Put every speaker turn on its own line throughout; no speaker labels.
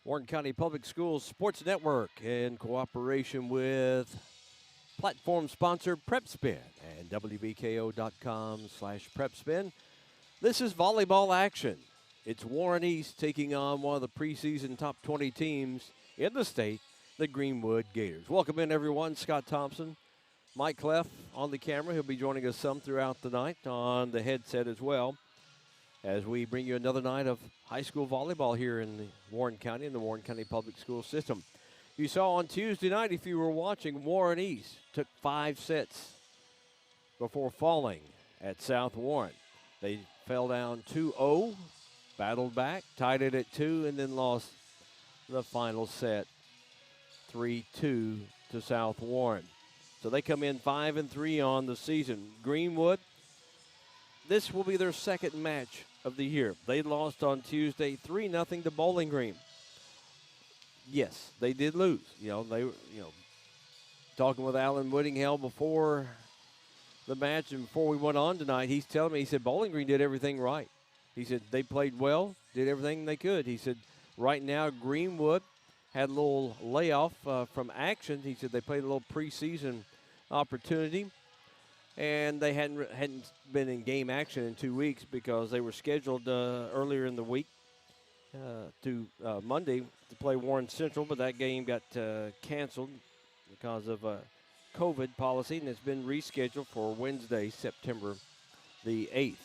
Warren County Public Schools Sports Network in cooperation with platform sponsor PrepSpin and WBKO.com/PrepSpin. This is volleyball action. It's Warren East taking on one of the preseason top 20 teams in the state, the Greenwood Gators. Welcome in, everyone. Scott Thompson, Mike Cleff on the camera. He'll be joining us some throughout the night on the headset as well, as we bring you another night of high school volleyball here in the Warren County, in the Warren County Public School system. You saw on Tuesday night, if you were watching, Warren East took 5 sets before falling at South Warren. They fell down 2-0, battled back, tied it at 2, and then lost the final set 3-2 to South Warren. So they come in 5-3 on the season. Greenwood, this will be their second match of the year. They lost on Tuesday 3-0 to Bowling Green. Yes, they did lose. They were, talking with Alan Whittinghell before the match and before we went on tonight, he's telling me, he said Bowling Green did everything right. He said they played well, did everything they could. He said right now Greenwood had a little layoff from action. He said they played a little preseason opportunity, and they hadn't been in game action in 2 weeks because they were scheduled earlier in the week to Monday to play Warren Central, but that game got canceled because of COVID policy, and it's been rescheduled for Wednesday, September the 8th.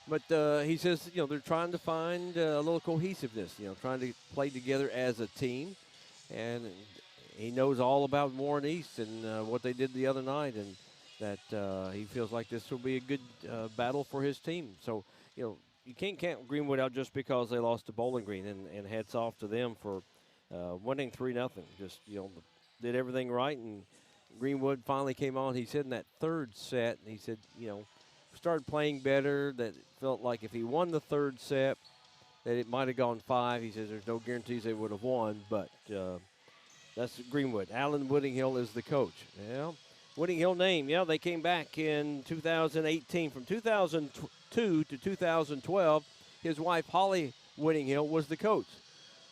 But he says, they're trying to find a little cohesiveness, trying to play together as a team. And he knows all about Warren East and what they did the other night, and that he feels like this will be a good battle for his team. So, you can't count Greenwood out just because they lost to Bowling Green, and hats off to them for winning 3-0. Just, did everything right, and Greenwood finally came on. He said in that third set, and he said, started playing better, that it felt like if he won the third set, that it might have gone 5. He says there's no guarantees they would have won, but that's Greenwood. Alan Whittinghell is the coach. Yeah, Whittinghell name, they came back in 2018. From 2002 to 2012, his wife, Holly Whittinghell, was the coach.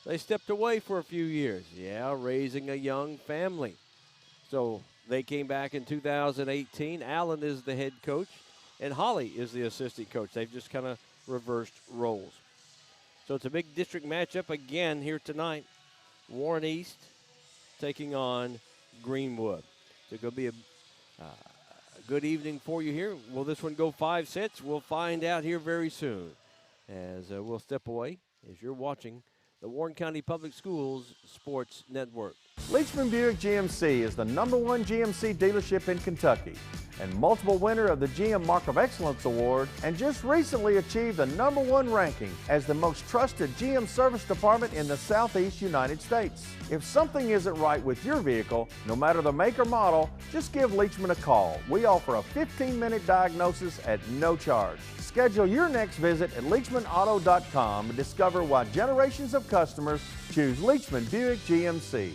They stepped away for a few years, raising a young family. So they came back in 2018. Alan is the head coach, and Holly is the assistant coach. They've just kind of reversed roles. So it's a big district matchup again here tonight. Warren East taking on Greenwood. So it's going to be a good evening for you here. Will this one go 5 sets? We'll find out here very soon, as we'll step away as you're watching the Warren County Public Schools Sports Network.
Leachman Buick GMC is the #1 GMC dealership in Kentucky and multiple winner of the GM Mark of Excellence Award, and just recently achieved the #1 ranking as the most trusted GM service department in the Southeast United States. If something isn't right with your vehicle, no matter the make or model, just give Leachman a call. We offer a 15-minute diagnosis at no charge. Schedule your next visit at LeachmanAuto.com and discover why generations of customers choose Leachman Buick GMC.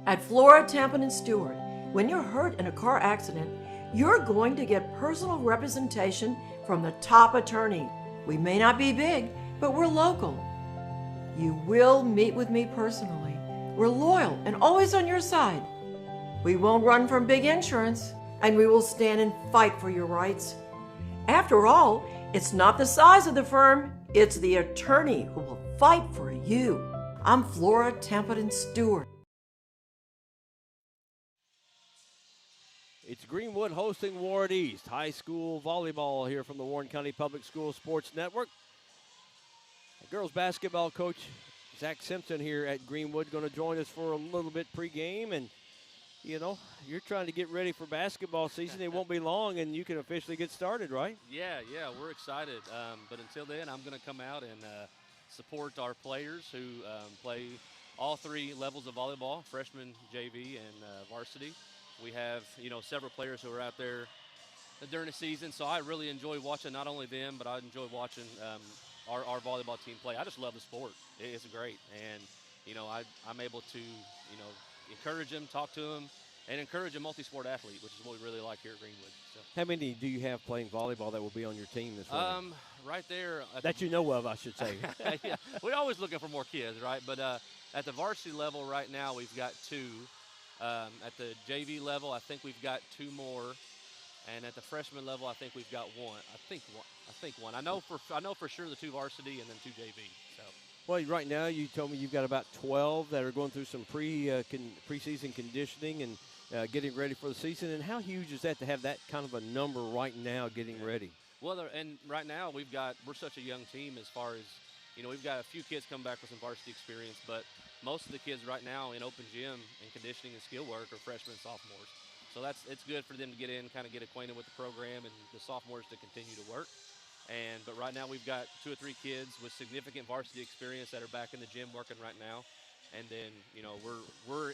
At Flora, Tampa & Stewart, when you're hurt in a car accident, you're going to get personal representation from the top attorney. We may not be big, but we're local. You will meet with me personally. We're loyal and always on your side. We won't run from big insurance, and we will stand and fight for your rights. After all, it's not the size of the firm, it's the attorney who will fight for you. I'm Flora, Tampa & Stewart.
It's Greenwood hosting Warren East. High school volleyball here from the Warren County Public School Sports Network. Girls basketball coach Zach Simpson here at Greenwood going to join us for a little bit pregame. And, you're trying to get ready for basketball season. It won't be long, and you can officially get started, right?
Yeah, we're excited. But until then, I'm going to come out and support our players who play all 3 levels of volleyball, freshman, JV, and varsity. We have, several players who are out there during the season, so I really enjoy watching not only them, but I enjoy watching our volleyball team play. I just love the sport. It's great, and I'm able to encourage them, talk to them, and encourage a multi-sport athlete, which is what we really like here at Greenwood. So.
How many do you have playing volleyball that will be on your team this week?
right there.
That you know of, I should say.
Yeah, we're always looking for more kids, right? But at the varsity level right now, we've got 2. At the JV level, I think we've got 2 more, and at the freshman level, I think we've got 1. I think one. I know for sure the 2 varsity and then 2 JV. So.
Well, right now you told me you've got about 12 that are going through some preseason conditioning and getting ready for the season. And how huge is that to have that kind of a number right now getting ready?
Well, and right now we're such a young team as far as, we've got a few kids come back with some varsity experience, but most of the kids right now in open gym and conditioning and skill work are freshmen and sophomores. So it's good for them to get in, kind of get acquainted with the program, and the sophomores to continue to work. But right now we've got 2 or 3 kids with significant varsity experience that are back in the gym working right now. And then,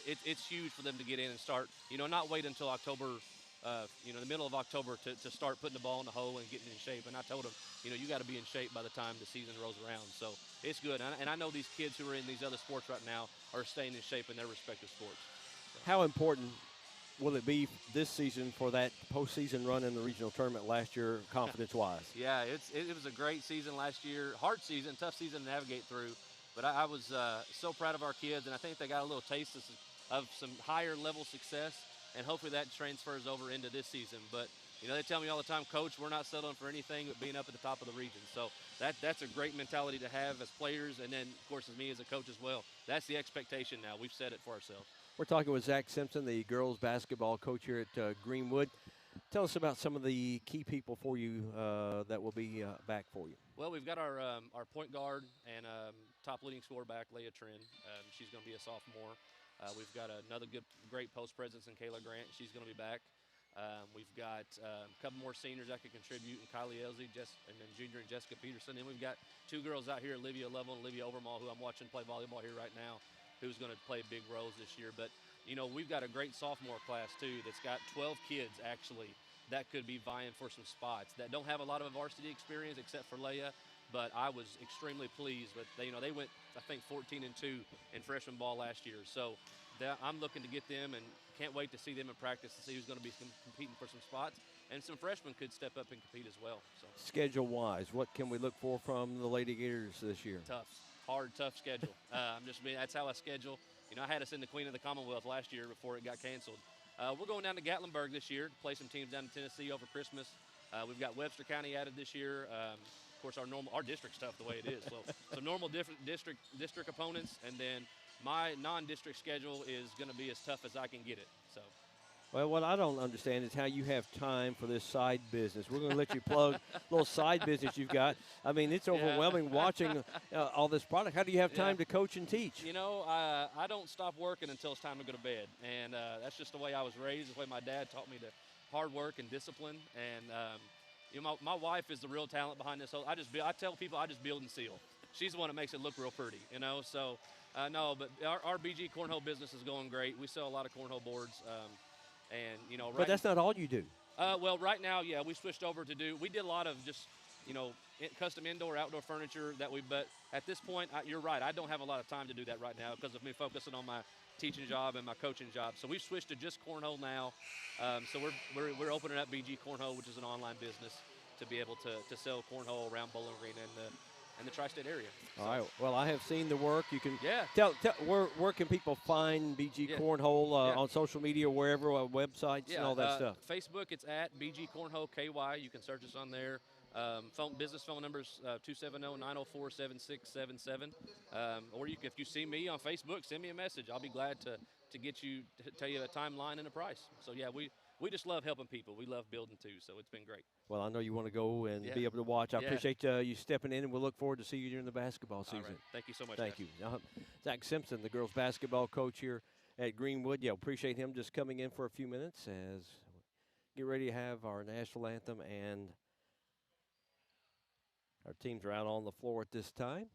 it's huge for them to get in and start, not wait until October, the middle of October to start putting the ball in the hole and getting in shape. And I told them, you got to be in shape by the time the season rolls around. So it's good. And I know these kids who are in these other sports right now are staying in shape in their respective sports. So.
How important will it be this season for that postseason run in the regional tournament last year, confidence-wise?
Yeah, it was a great season last year. Hard season, tough season to navigate through. But I was so proud of our kids, and I think they got a little taste of some higher level success, and hopefully that transfers over into this season. But, they tell me all the time, Coach, we're not settling for anything but being up at the top of the region. So that's a great mentality to have as players, and then, of course, as me as a coach as well. That's the expectation now. We've set it for ourselves.
We're talking with Zach Simpson, the girls basketball coach here at Greenwood. Tell us about some of the key people for you that will be back for you.
Well, we've got our point guard and top leading scorer back, Leah Trin. She's going to be a sophomore. We've got another great post presence in Kayla Grant. She's going to be back. We've got a couple more seniors that could contribute, and Kylie Elsie, and then junior and Jessica Peterson. And we've got 2 girls out here, Olivia Lovell and Olivia Overmall, who I'm watching play volleyball here right now, who's going to play big roles this year. But, we've got a great sophomore class, too, that's got 12 kids, actually, that could be vying for some spots that don't have a lot of varsity experience except for Leia. But I was extremely pleased with, they went, I think, 14-2 in freshman ball last year. So I'm looking to get them and can't wait to see them in practice to see who's going to be competing for some spots. And some freshmen could step up and compete as well. So
schedule-wise, what can we look for from the Lady Gators this year?
Tough schedule. That's how I schedule. I had us in the Queen of the Commonwealth last year before it got canceled. We're going down to Gatlinburg this year to play some teams down in Tennessee over Christmas. We've got Webster County added this year. Of course, our district's tough the way it is. So normal district opponents, and then my non-district schedule is going to be as tough as I can get it. So.
Well, what I don't understand is how you have time for this side business. We're going to let you plug a little side business you've got. I mean, it's overwhelming watching all this product. How do you have time to coach and teach?
I don't stop working until it's time to go to bed. And that's just the way I was raised, the way my dad taught me to hard work and discipline. And, my wife is the real talent behind this whole. I tell people I just build and seal. She's the one that makes it look real pretty, So, no, but our BG cornhole business is going great. We sell a lot of cornhole boards.
But that's not all you do.
Well, right now, we switched over we did a lot of just, custom indoor, outdoor furniture but at this point, you're right. I don't have a lot of time to do that right now because of me focusing on my teaching job and my coaching job. So we've switched to just cornhole now. So we're opening up BG Cornhole, which is an online business, to be able to sell cornhole around Bowling Green and the tri-state area.
All right. Well, I have seen the work. You can
tell
where can people find BG Cornhole on social media, wherever, websites and all that stuff?
Facebook, it's at BG Cornhole KY. You can search us on there. Business phone numbers 270-904-7677. Or if you see me on Facebook, send me a message. I'll be glad to tell you a timeline and a price. So we just love helping people. We love building too. So it's been great.
Well, I know you want to go and be able to watch. I appreciate you stepping in, and we'll look forward to see you during the basketball season.
All right. Thank you so much.
Thank you. Zach Simpson, the girls basketball coach here at Greenwood. Appreciate him just coming in for a few minutes as we get ready to have our national anthem, and our teams are out on the floor at this time.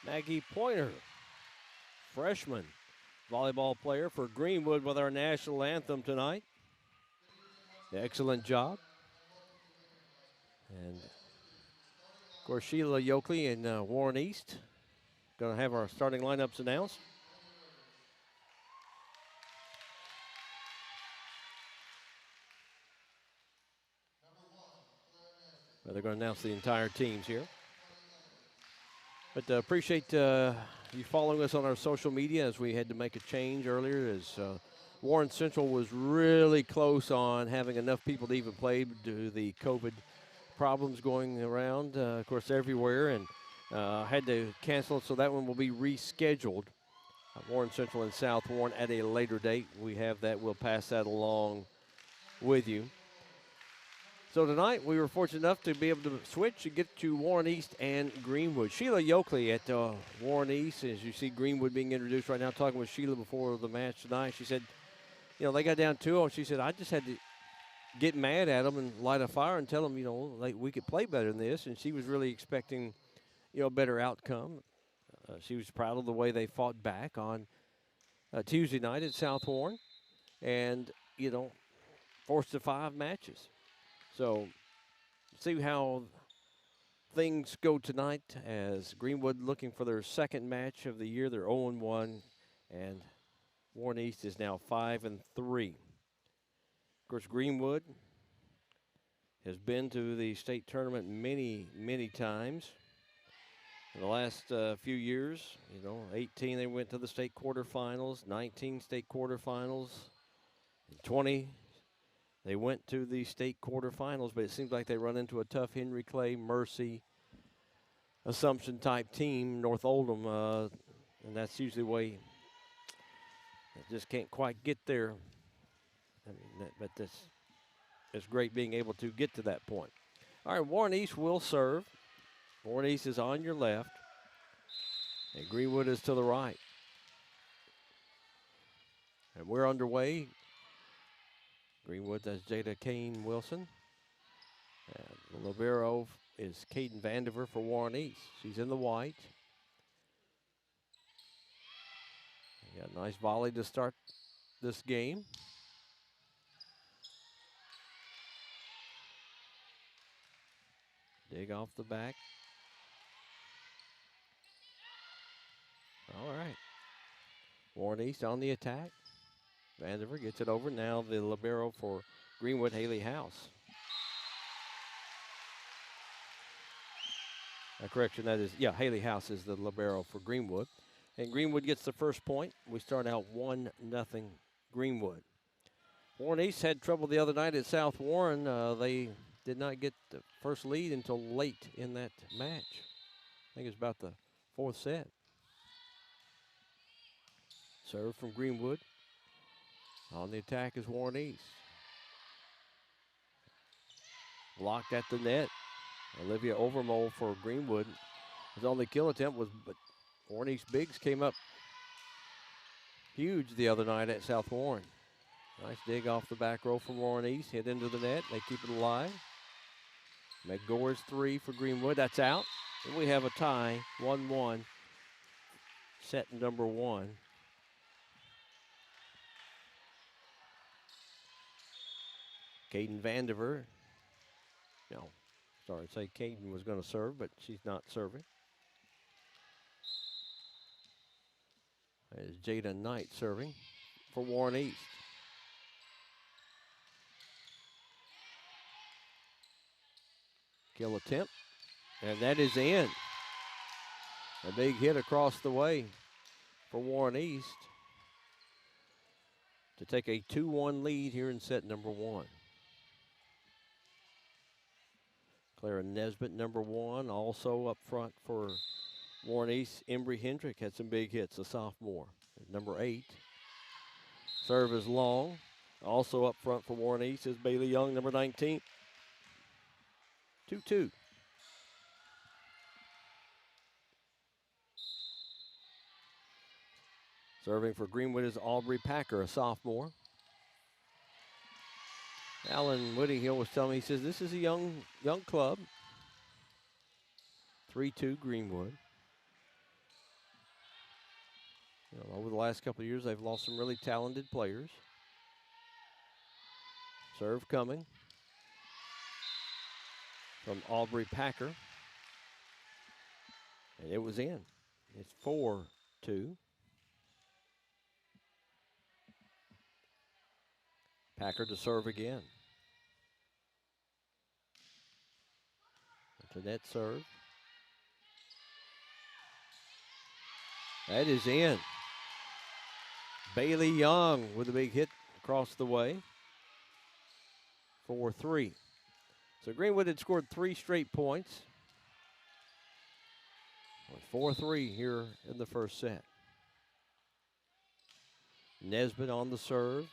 Maggie Pointer, freshman volleyball player for Greenwood with our national anthem tonight. Excellent job. And, of course, Sheila Yoakley and Warren East going to have our starting lineups announced. Well, they're going to announce the entire teams here. But appreciate you following us on our social media as we had to make a change earlier as Warren Central was really close on having enough people to even play due to the COVID problems going around, of course, everywhere, and had to cancel it, so that one will be rescheduled. Warren Central and South Warren at a later date. We have that. We'll pass that along with you. So tonight we were fortunate enough to be able to switch and get to Warren East and Greenwood. Sheila Yoakley at Warren East, as you see Greenwood being introduced right now, talking with Sheila before the match tonight. She said, you know, they got down 2-0. She said, I just had to get mad at them and light a fire and tell them, you know, like we could play better than this. And she was really expecting, you know, a better outcome. She was proud of the way they fought back on Tuesday night at South Warren and, you know, forced to 5 matches. So see how things go tonight as Greenwood looking for their second match of the year. They're 0-1, and Warren East is now 5-3. Of course, Greenwood has been to the state tournament many, many times. In the last few years, you know, 18 they went to the state quarterfinals, 19 state quarterfinals, and 20 they went to the state quarterfinals, but it seems like they run into a tough Henry Clay, Mercy, Assumption type team, North Oldham, and that's usually the way they just can't quite get there. I mean, but it's great being able to get to that point. All right, Warren East will serve. Warren East is on your left, and Greenwood is to the right. And we're underway. Greenwood, that's Jada Kane Wilson. And the libero is Caden Vandiver for Warren East. She's in the white. Got a nice volley to start this game. Dig off the back. All right. Warren East on the attack. Vandiver gets it over. Now the libero for Greenwood, Haley House. A correction, that is, yeah, Haley House is the libero for Greenwood. And Greenwood gets the first point. We start out 1-0 Greenwood. Warren East had trouble the other night at South Warren. They did not get the first lead until late in that match. I think it's about the 4th set. Serve from Greenwood. On the attack is Warren East. Blocked at the net. Olivia Overmole for Greenwood. His only kill attempt was, but Warren East Biggs came up huge the other night at South Warren. Nice dig off the back row from Warren East. Hit into the net. They keep it alive. McGore's 3 for Greenwood. That's out. And we have a tie, 1-1. Set number 1. Caden Vandiver. No, sorry, say Caden was going to serve, but she's not serving. There's Jada Knight serving for Warren East. Kill attempt, and that is in. A big hit across the way for Warren East to take a 2-1 lead here in set number 1. Clara Nesbitt, number 1, also up front for Warren East. Embry Hendrick had some big hits, a sophomore. Number 8. Serve is long. Also up front for Warren East is Bailey Young, number 19. 2-2. Serving for Greenwood is Aubrey Packer, a sophomore. Alan Whittinghill was telling me, he says, this is a young club. 3-2 Greenwood. the last couple of years, they've lost some really talented players. Serve coming from Aubrey Packer. And it was in. It's 4-2. Packer to serve again. It's a net serve. That is in. Bailey Young with a big hit across the way. 4-3. So Greenwood had scored 3 straight points. 4-3 here in the first set. Nesbitt on the serve.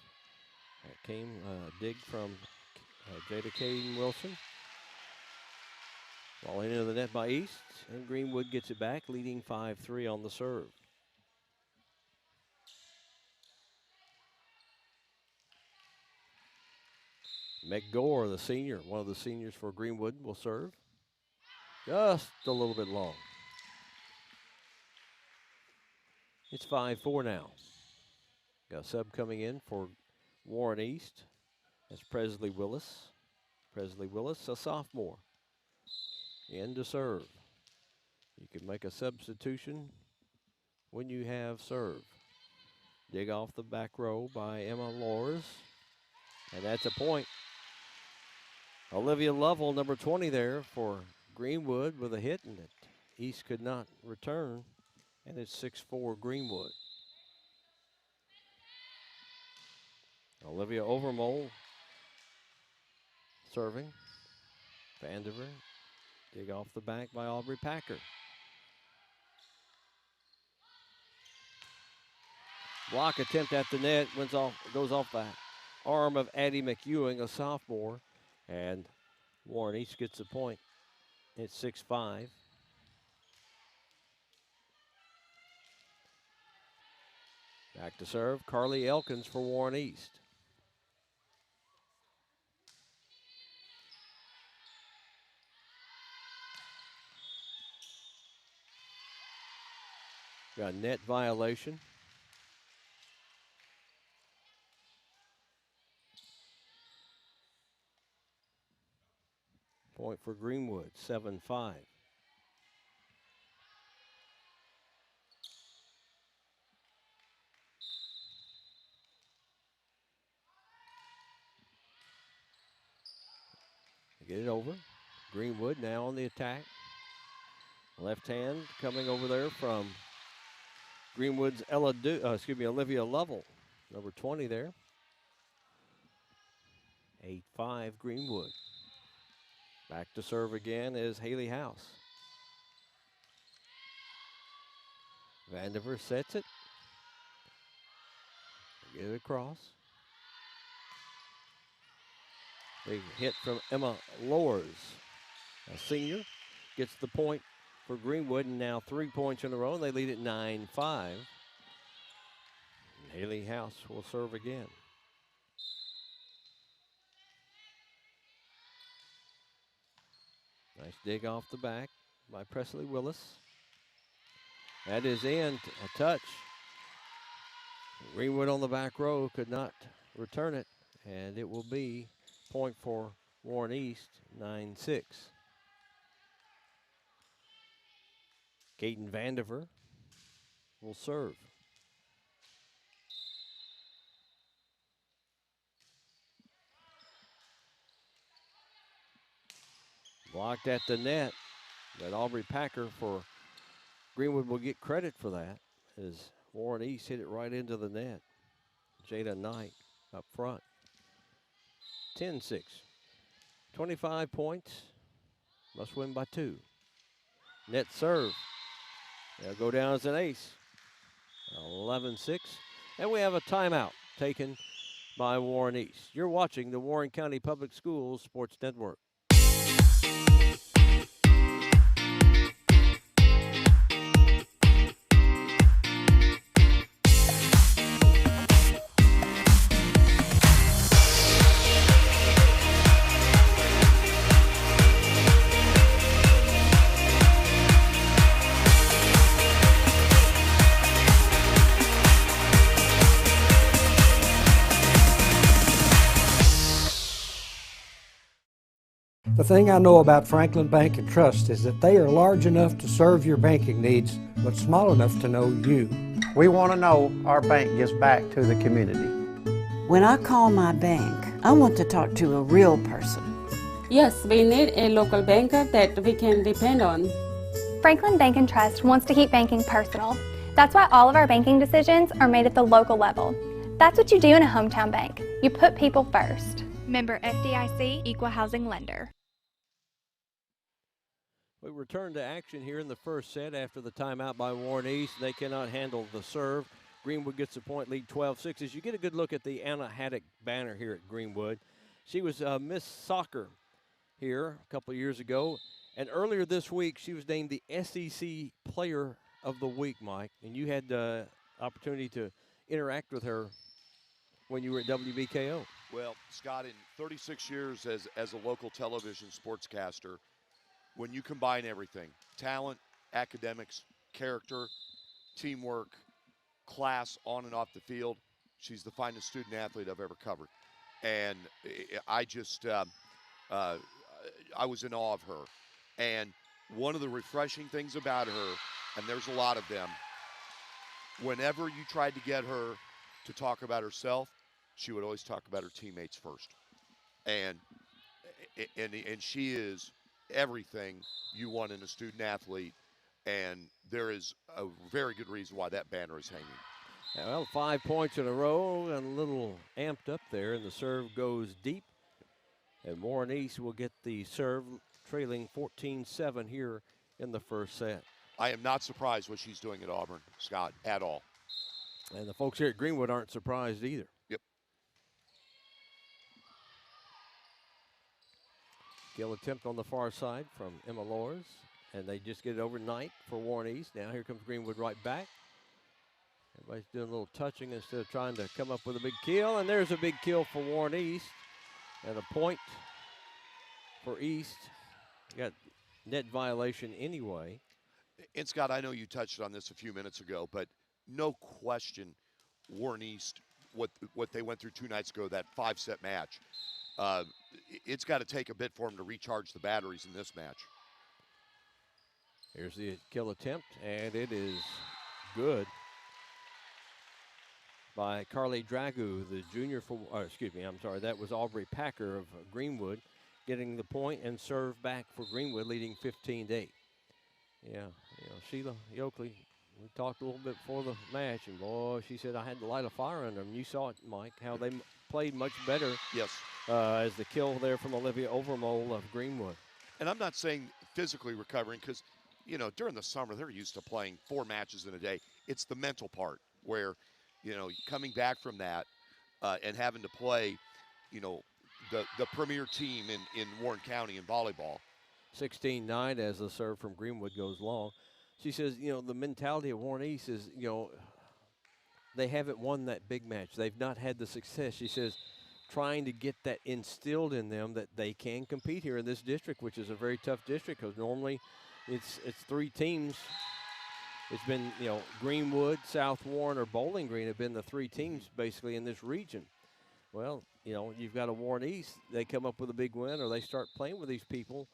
That came dig from Jada Caden Wilson. Ball into the net by East, and Greenwood gets it back, leading 5-3 on the serve. McGore, the senior, one of the seniors for Greenwood, will serve. Just a little bit long. It's 5-4 now. Got a sub coming in for Warren East. That's Presley Willis. Presley Willis, a sophomore. In to serve. You can make a substitution when you have serve. Dig off the back row by Emma Lors. And that's a point. Olivia Lovell, number 20 there for Greenwood with a hit, and that East could not return. And it's 6-4 Greenwood. Olivia Overmole serving. Vandiver. Dig off the back by Aubrey Packer. Block attempt at the net. Goes off the arm of Addie McEwing, a sophomore. And Warren East gets the point. It's 6-5. Back to serve, Carly Elkins for Warren East. Got a net violation. Point for Greenwood, 7-5. Get it over. Greenwood now on the attack. Left hand coming over there from Greenwood's Olivia Lovell, number 20 there. 8-5 Greenwood. Back to serve again is Haley House. Vandiver sets it. Get it across. Big hit from Emma Lors, a senior, gets the point for Greenwood, and now 3 points in a row, and they lead at 9-5. And Haley House will serve again. Nice dig off the back by Presley Willis. That is in, a touch. Greenwood on the back row could not return it, and it will be point for Warren East, 9-6. Caden Vandiver will serve. Blocked at the net, but Aubrey Packer for Greenwood will get credit for that as Warren East hit it right into the net. Jada Knight up front. 10-6. 25 points. Must win by 2. Net serve. They'll go down as an ace. 11-6. And we have a timeout taken by Warren East. You're watching the Warren County Public Schools Sports Network.
The thing I know about Franklin Bank and Trust is that they are large enough to serve your banking needs, but small enough to know you.
We want to know our bank gives back to the community.
When I call my bank, I want to talk to a real person.
Yes, we need a local banker that we can depend on.
Franklin Bank and Trust wants to keep banking personal. That's why all of our banking decisions are made at the local level. That's what you do in a hometown bank. You put people first.
Member FDIC, Equal Housing Lender.
We return to action here in the first set after the timeout by Warren East. They cannot handle the serve. Greenwood gets the point lead 12-6. As you get a good look at the Anna Haddock banner here at Greenwood, she was Miss Soccer here a couple of years ago. And earlier this week, she was named the SEC Player of the Week, Mike. And you had the opportunity to interact with her when you were at WBKO.
Well, Scott, in 36 years as a local television sportscaster, when you combine everything, talent, academics, character, teamwork, class on and off the field, she's the finest student athlete I've ever covered. And I just, I was in awe of her. And one of the refreshing things about her, and there's a lot of them, whenever you tried to get her to talk about herself, she would always talk about her teammates first. And she is everything you want in a student athlete, and there is a very good reason why that banner is hanging.
Yeah, well, 5 points in a row and a little amped up there, and the serve goes deep. And Warren East will get the serve, trailing 14-7 here in the first set.
I am not surprised what she's doing at Auburn, Scott, at all.
And the folks here at Greenwood aren't surprised either.
Yep.
Gill attempt on the far side from Emma Lors, and they just get it overnight for Warren East. Now here comes Greenwood right back. Everybody's doing a little touching instead of trying to come up with a big kill, and there's a big kill for Warren East. And a point for East. Got net violation anyway.
And Scott, I know you touched on this a few minutes ago, but no question Warren East, what they went through 2 nights ago, that 5-set match, it's got to take a bit for them to recharge the batteries in this match.
Here's the kill attempt, and it is good by Carly Dragu, the junior for, that was Aubrey Packer of Greenwood getting the point and serve back for Greenwood, leading 15-8. Yeah, Sheila Yoakley, we talked a little bit before the match, and boy, she said I had to light a fire under them. You saw it, Mike, how they played much better.
Yes.
As the kill there from Olivia Overmole of Greenwood.
And I'm not saying physically recovering because, during the summer, they're used to playing 4 matches in a day. It's the mental part where, coming back from that and having to play, the premier team in Warren County in volleyball.
16-9 as the serve from Greenwood goes long. She says, the mentality of Warren East is, they haven't won that big match. They've not had the success. She says, trying to get that instilled in them that they can compete here in this district, which is a very tough district because normally it's 3 teams. It's been, Greenwood, South Warren, or Bowling Green have been the 3 teams basically in this region. Well, you've got a Warren East. They come up with a big win or they start playing with these people.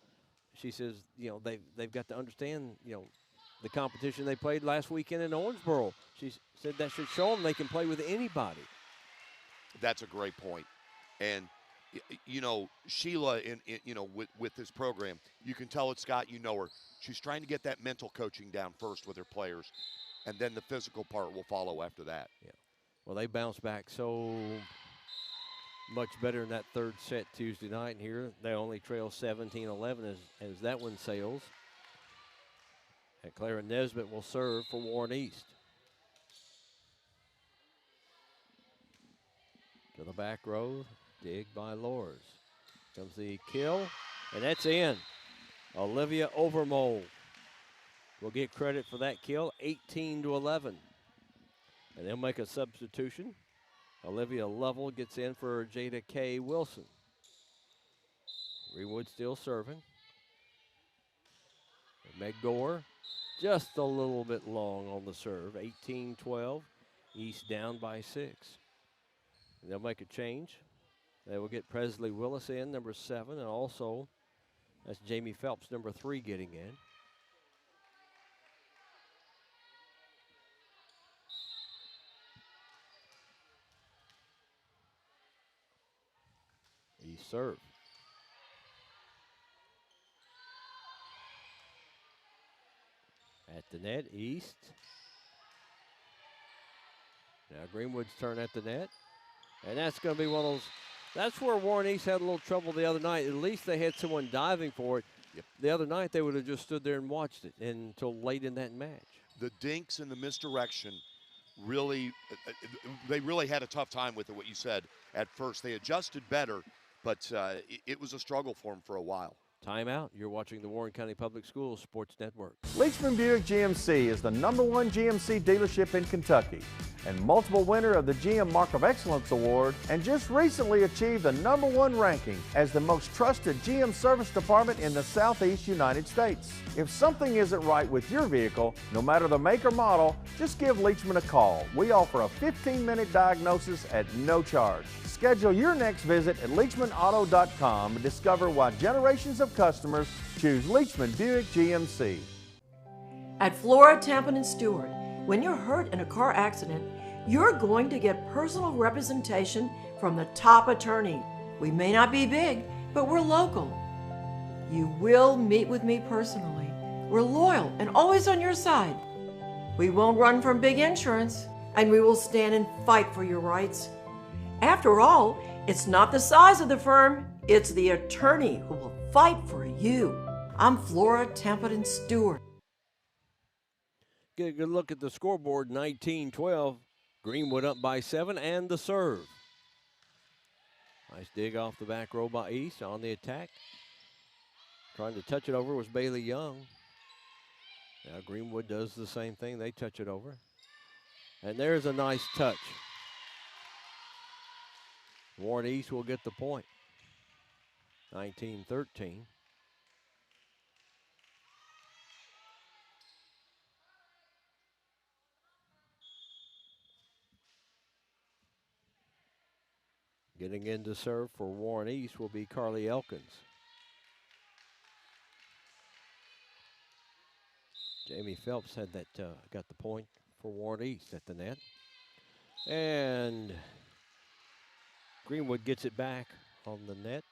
She says, they've got to understand, the competition they played last weekend in Owensboro. She said that should show them they can play with anybody.
That's a great point. And, Sheila, with this program, you can tell it, Scott, her. She's trying to get that mental coaching down first with her players, and then the physical part will follow after that.
Yeah. Well, they bounced back so much better in that third set Tuesday night. And here they only trail 17-11 as that one sails. And Clara Nesbitt will serve for Warren East. To the back row, dig by Lors. Comes the kill, and that's in. Olivia Overmole will get credit for that kill, 18-11. And they'll make a substitution. Olivia Lovell gets in for Jada K. Wilson. Greenwood still serving. Meg Gore just a little bit long on the serve, 18-12. East down by 6. And they'll make a change. They will get Presley Willis in, number 7, and also That's Jamie Phelps, number 3, getting in. East serve. At the net, East. Now Greenwood's turn at the net. And that's going to be one of those. That's where Warren East had a little trouble the other night. At least they had someone diving for it.
Yep.
The other night they would have just stood there and watched it until late in that match.
The dinks and the misdirection really, they really had a tough time with it, what you said at first. They adjusted better, but it was a struggle for them for a while.
Timeout. You're watching the Warren County Public Schools Sports Network.
Leachman Buick GMC is the #1 GMC dealership in Kentucky and multiple winner of the GM Mark of Excellence Award, and just recently achieved the #1 ranking as the most trusted GM service department in the Southeast United States. If something isn't right with your vehicle, no matter the make or model, just give Leachman a call. We offer a 15-minute diagnosis at no charge. Schedule your next visit at LeachmanAuto.com and discover why generations of customers choose Leachman Buick GMC.
At Flora, Tampa, and Stewart, when you're hurt in a car accident, you're going to get personal representation from the top attorney. We may not be big, but we're local. You will meet with me personally. We're loyal and always on your side. We won't run from big insurance, and we will stand and fight for your rights. After all, it's not the size of the firm, it's the attorney who will fight for you. I'm Flora, Tampa, and Stewart.
Get a good look at the scoreboard, 19-12. Greenwood up by 7, and the serve. Nice dig off the back row by East on the attack. Trying to touch it over was Bailey Young. Now Greenwood does the same thing. They touch it over. And there's a nice touch. Warren East will get the point. 19-13. Getting in to serve for Warren East will be Carly Elkins. Jamie Phelps had that, got the point for Warren East at the net. And Greenwood gets it back on the net.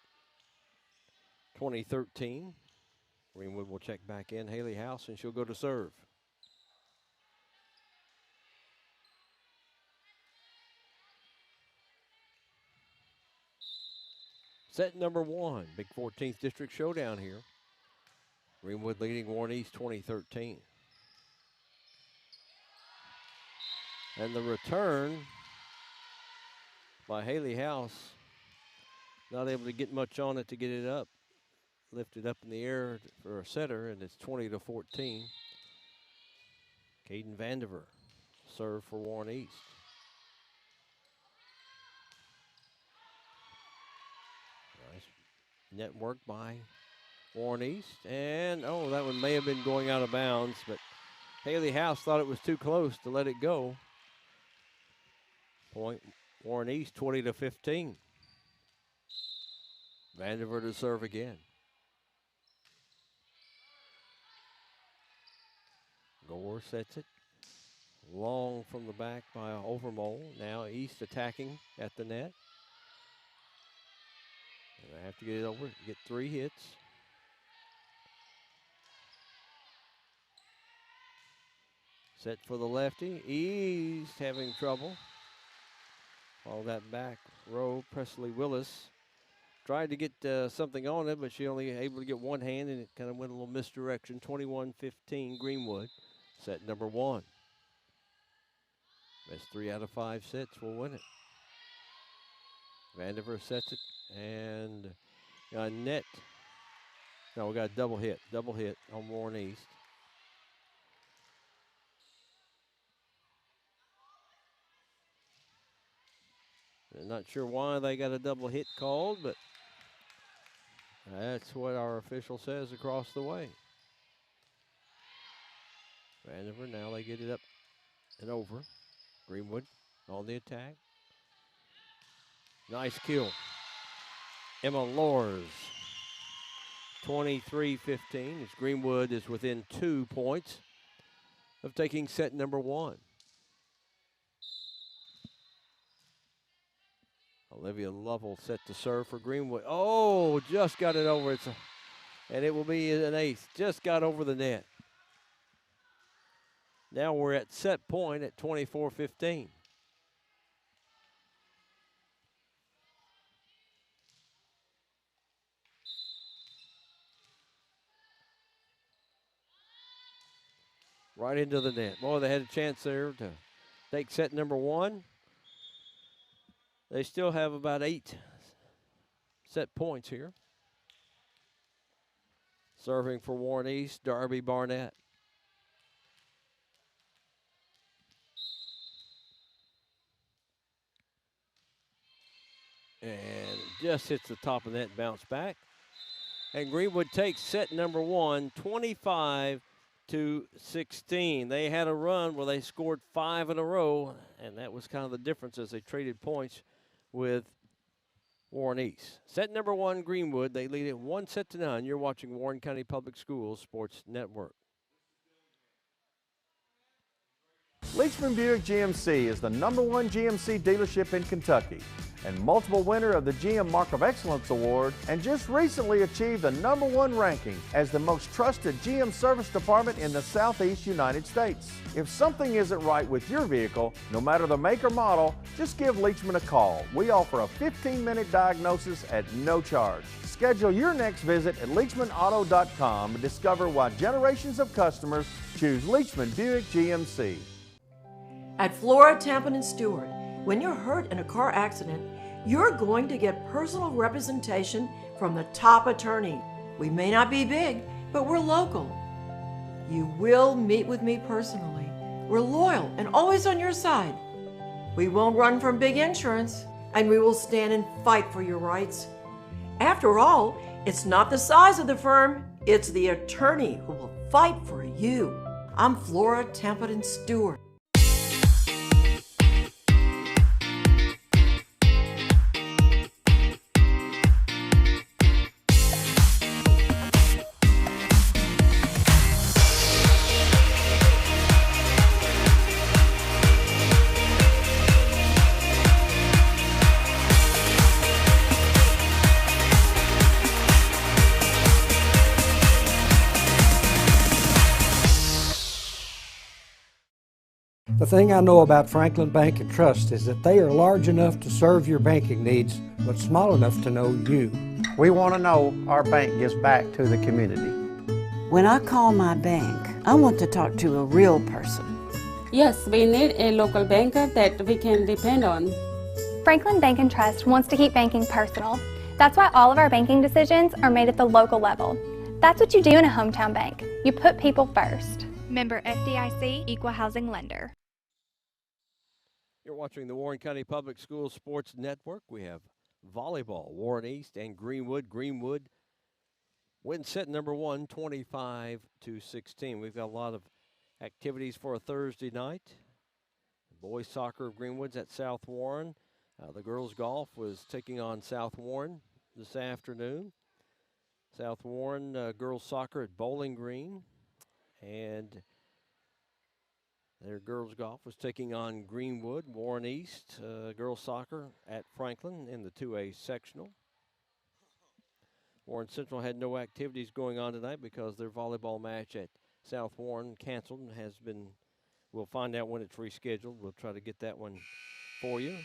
2013. Greenwood will check back in. Haley House, and she'll go to serve. Set number 1, big 14th District showdown here. Greenwood leading Warren East 2013. And the return by Haley House, not able to get much on it to get it up. Lifted up in the air for a setter, and it's 20-14. Caden Vandiver serve for Warren East. Nice network by Warren East, and oh, that one may have been going out of bounds, but Haley House thought it was too close to let it go. Point Warren East 20-15. Vandiver to serve again. Gore sets it. Long from the back by Overmole. Now East attacking at the net. And I have to get it over, get 3 hits. Set for the lefty. East having trouble. All that back row, Presley Willis tried to get something on it, but she only able to get one hand, and it kind of went a little misdirection. 21-15 Greenwood. Set number 1. Best 3 out of 5 sets will win it. Vandiver sets it, and net. No, we got a double hit on Warren East. I'm not sure why they got a double hit called, but that's what our official says across the way. Vandiver, now they get it up and over. Greenwood on the attack. Nice kill. Emma Lors 23-15 as Greenwood is within 2 points of taking set number 1. Olivia Lovell set to serve for Greenwood. Oh, just got it over. And it will be an ace. Just got over the net. Now we're at set point at 24-15. Right into the net. Boy, they had a chance there to take set number 1. They still have about 8 set points here. Serving for Warren East, Darby Barnett. And just hits the top of the net, bounce back. And Greenwood takes set number 1, 25-16. They had a run where they scored 5 in a row, and that was kind of the difference as they traded points with Warren East. Set number 1, Greenwood. They lead it 1-0. You're watching Warren County Public Schools Sports Network.
Leachman Buick GMC is the #1 GMC dealership in Kentucky and multiple winner of the GM Mark of Excellence Award, and just recently achieved the #1 ranking as the most trusted GM service department in the Southeast United States. If something isn't right with your vehicle, no matter the make or model, just give Leachman a call. We offer a 15-minute diagnosis at no charge. Schedule your next visit at LeachmanAuto.com and discover why generations of customers choose Leachman Buick GMC.
At Flora, Tampa, and Stewart, when you're hurt in a car accident, you're going to get personal representation from the top attorney. We may not be big, but we're local. You will meet with me personally. We're loyal and always on your side. We won't run from big insurance, and we will stand and fight for your rights. After all, it's not the size of the firm, it's the attorney who will fight for you. I'm Flora, Tampa, and Stewart.
The thing I know about Franklin Bank and Trust is that they are large enough to serve your banking needs, but small enough to know you.
We want to know our bank gives back to the community.
When I call my bank, I want to talk to a real person.
Yes, we need a local banker that we can depend on.
Franklin Bank and Trust wants to keep banking personal. That's why all of our banking decisions are made at the local level. That's what you do in a hometown bank. You put people first. Member FDIC, Equal Housing Lender.
You're watching the Warren County Public Schools Sports Network. We have volleyball, Warren East and Greenwood. Greenwood wins set number 1, 25-16. We've got a lot of activities for a Thursday night. Boys soccer of Greenwood's at South Warren. The girls golf was taking on South Warren this afternoon. South Warren girls soccer at Bowling Green. And their girls golf was taking on Greenwood. Warren East girls soccer at Franklin in the 2A sectional. Warren Central had no activities going on tonight because their volleyball match at South Warren canceled and has been, we'll find out when it's rescheduled. We'll try to get that one for you.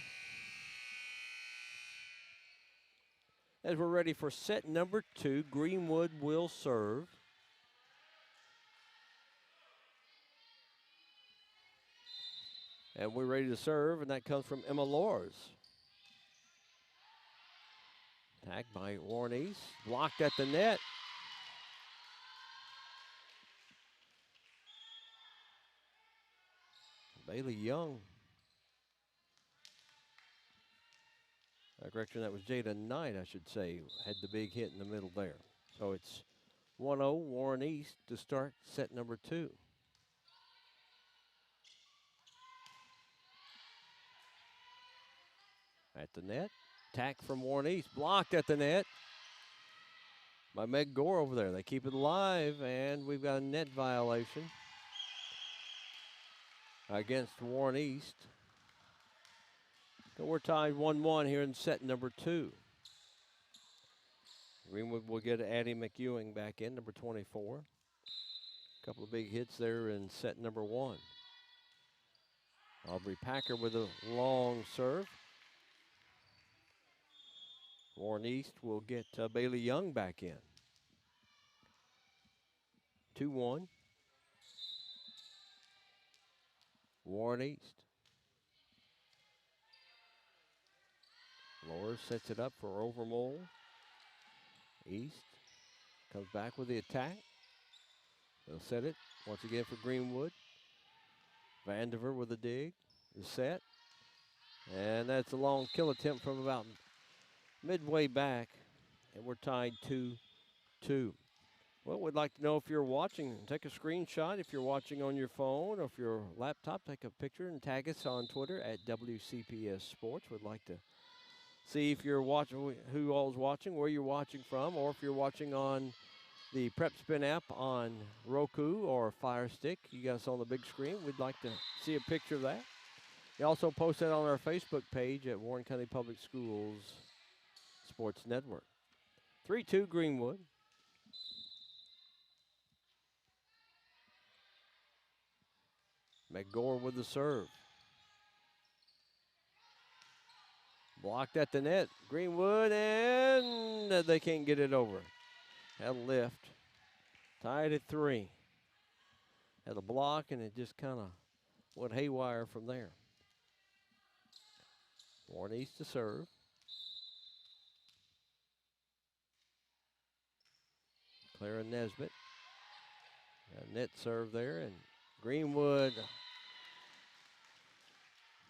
As we're ready for set number 2, Greenwood will serve. And we're ready to serve, and that comes from Emma Lors. Tagged by Warren East, blocked at the net. Bailey Young. Correction, that was Jada Knight, I should say, had the big hit in the middle there. So it's 1-0 Warren East to start set number 2. At the net, tack from Warren East, blocked at the net. by Meg Gore over there. They keep it alive, and we've got a net violation against Warren East. So we're tied 1-1 here in set number 2. Greenwood will get Addie McEwing back in, number 24. A couple of big hits there in set number 1. Aubrey Packer with a long serve. Warren East will get Bailey Young back in. 2-1. Warren East. Flores sets it up for Overmole. East comes back with the attack. They'll set it once again for Greenwood. Vandiver with a dig. The set. And that's a long kill attempt from about midway back. And we're tied 2-2. Well, we'd like to know if you're watching. Take a screenshot if you're watching on your phone or if your laptop. Take a picture and tag us on Twitter at WCPS Sports. We'd like to see if you're watching, who all's watching, where you're watching from, or if you're watching on the Prep Spin app on Roku or Fire Stick. You got us on the big screen. We'd like to see a picture of that. You also post that on our Facebook page at Warren County Public Schools Sports Network. 3-2 Greenwood. McGore with the serve. Blocked at the net. Greenwood, and they can't get it over. Had a lift. Tied at 3. Had a block, and it just kind of went haywire from there. Warren East to serve. Clara Nesbitt. A net serve there, and Greenwood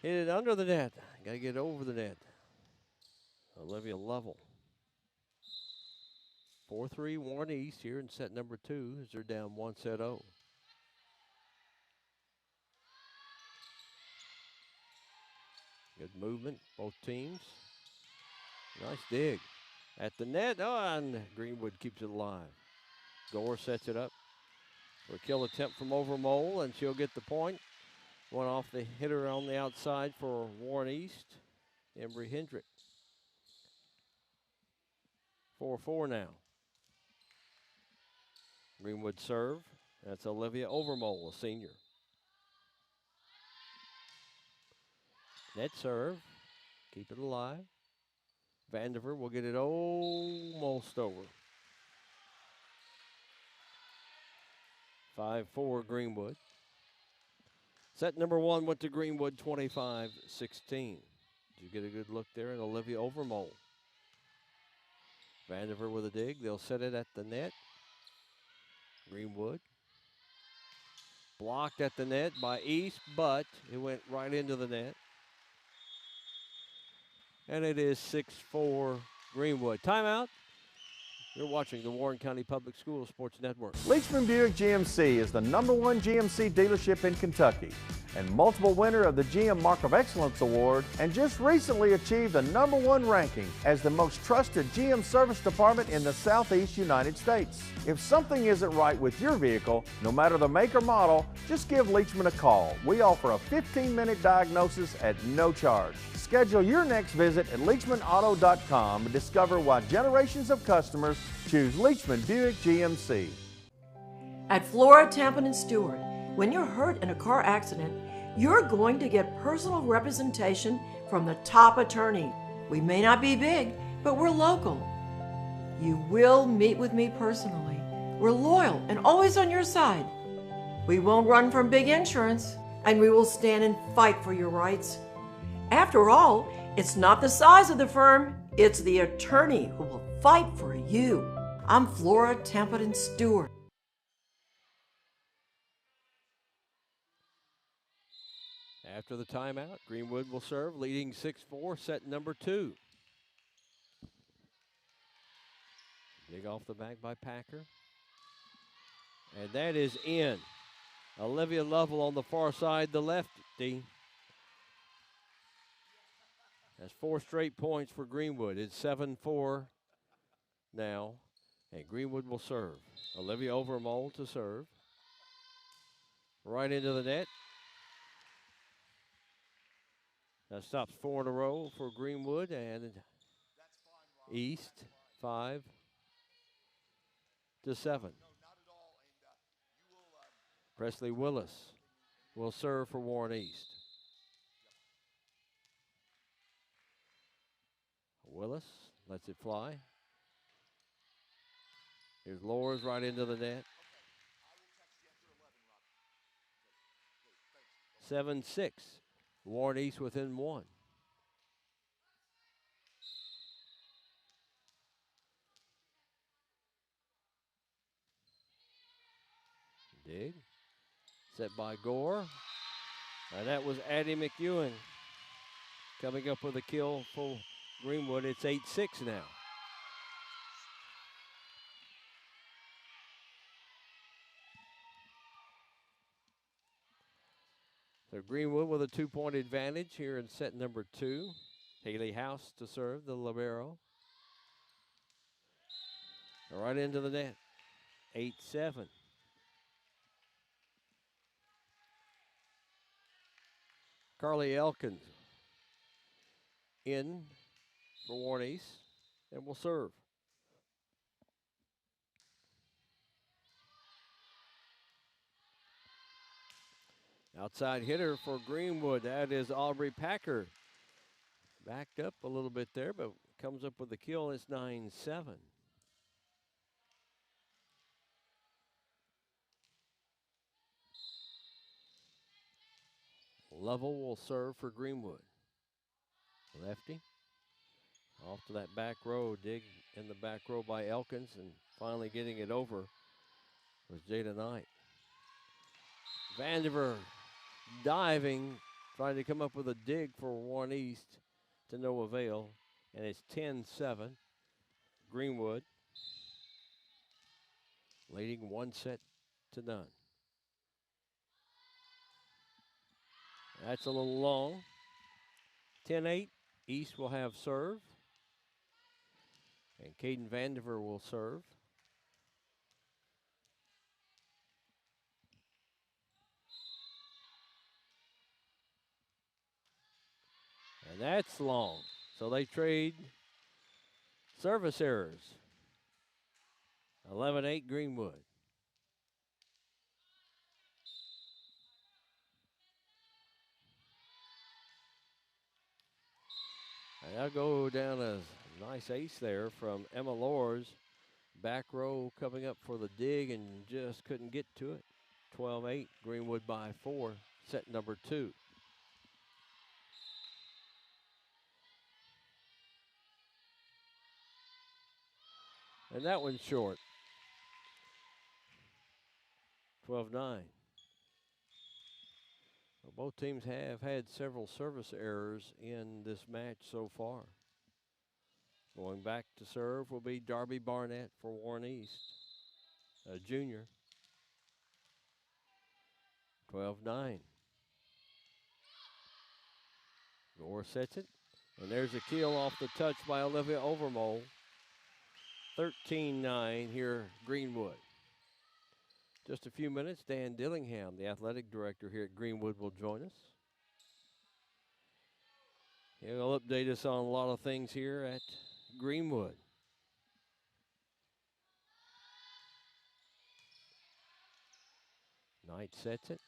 hit it under the net. Got to get over the net. Olivia Lovell. 4-3 Warren East here in set number 2 as they're down 1-0. Good movement, both teams. Nice dig at the net. Oh, and Greenwood keeps it alive. Gore sets it up for a kill attempt from Overmole, and she'll get the point. One off the hitter on the outside for Warren East, Embry Hendrick. 4-4 now. Greenwood serve. That's Olivia Overmole, a senior. Net serve. Keep it alive. Vandiver will get it almost over. 5-4 Greenwood. Set number 1 went to Greenwood 25-16. Did you get a good look there at Olivia Overmole? Vandiver with a dig. They'll set it at the net. Greenwood. Blocked at the net by East, but it went right into the net. And it is 6-4 Greenwood. Timeout. You're watching the Warren County Public Schools Sports Network.
Leachman Buick GMC is the #1 GMC dealership in Kentucky and multiple winner of the GM Mark of Excellence Award, and just recently achieved the #1 ranking as the most trusted GM service department in the Southeast United States. If something isn't right with your vehicle, no matter the make or model, just give Leachman a call. We offer a 15-minute diagnosis at no charge. Schedule your next visit at LeachmanAuto.com and discover why generations of customers choose Leachman Buick GMC.
At Flora, Tampa, and Stewart, when you're hurt in a car accident, you're going to get personal representation from the top attorney. We may not be big, but we're local. You will meet with me personally. We're loyal and always on your side. We won't run from big insurance, and we will stand and fight for your rights. After all, it's not the size of the firm, it's the attorney who will fight for you. I'm Flora, Tampa, and Stewart.
After the timeout, Greenwood will serve, leading 6-4, set number 2. Dig off the back by Packer. And that is in. Olivia Lovell on the far side, the lefty. That's 4 straight points for Greenwood. It's 7-4 now. And Greenwood will serve. Olivia Overmole to serve. Right into the net. That stops 4 in a row for Greenwood, and East 5-7. Presley Willis will serve for Warren East. Willis lets it fly. Here's Lors right into the net. 7-6. Warren East within 1. Dig. Set by Gore. And that was Addie McEwen coming up with a kill for Greenwood. It's 8-6 now. So Greenwood with a 2-point advantage here in set number 2. Haley House to serve, the libero. Right into the net. 8-7. Carly Elkins in for Warren East and will serve. Outside hitter for Greenwood, that is Aubrey Packer. Backed up a little bit there, but comes up with the kill. It's 9-7. Lovell will serve for Greenwood. Lefty. Off to that back row. Dig in the back row by Elkins, and finally getting it over was Jada Knight. Vandiver diving, trying to come up with a dig for Warren East to no avail. And it's 10-7. Greenwood leading 1-0. That's a little long. 10-8. East will have serve. And Caden Vandiver will serve. And that's long. So they trade service errors. 11-8 Greenwood. And I'll go down a nice ace there from Emma Lors. Back row coming up for the dig and just couldn't get to it. 12-8, Greenwood by 4, set number 2. And that one's short. 12-9. Well, both teams have had several service errors in this match so far. Going back to serve will be Darby Barnett for Warren East, a junior. 12-9. Gore sets it, and there's a kill off the touch by Olivia Overmole. 13-9 here, Greenwood. Just a few minutes, Dan Dillingham, the athletic director here at Greenwood, will join us. He'll update us on a lot of things here at Greenwood. Knight sets it.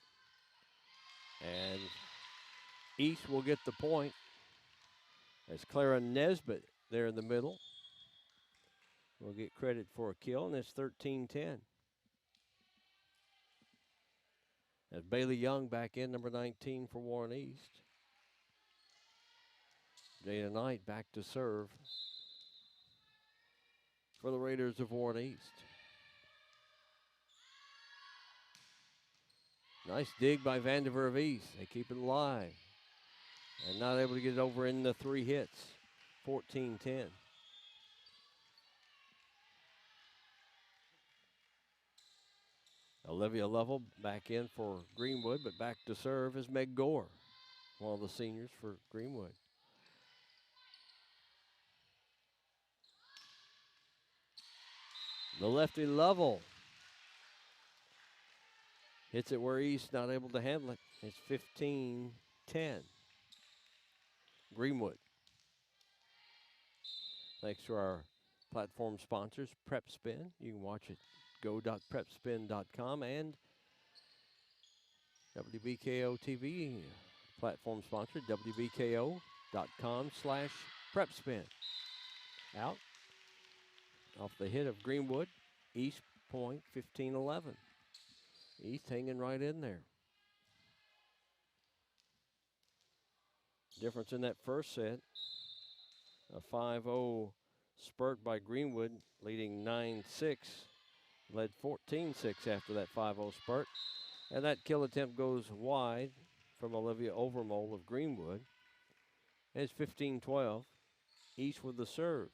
And East will get the point. As Clara Nesbitt there in the middle will get credit for a kill, and it's 13-10. As Bailey Young back in, number 19 for Warren East. Jada Knight back to serve for the Raiders of Warren East. Nice dig by Vandiver of East. They keep it alive. And not able to get it over in the 3 hits. 14-10. Olivia Lovell back in for Greenwood, but back to serve is Meg Gore, one of the seniors for Greenwood. The lefty level. Hits it where East not able to handle it. It's 15-10. Greenwood. Thanks to our platform sponsors, Prep Spin. You can watch it, go.prepspin.com, and WBKO TV platform sponsor, wbko.com/prepspin. Out. Off the hit of Greenwood. East point, 15-11. East hanging right in there. Difference in that first set, a 5-0 spurt by Greenwood, leading 9-6, led 14-6 after that 5-0 spurt. And that kill attempt goes wide from Olivia Overmole of Greenwood. And it's 15-12. East with the serve.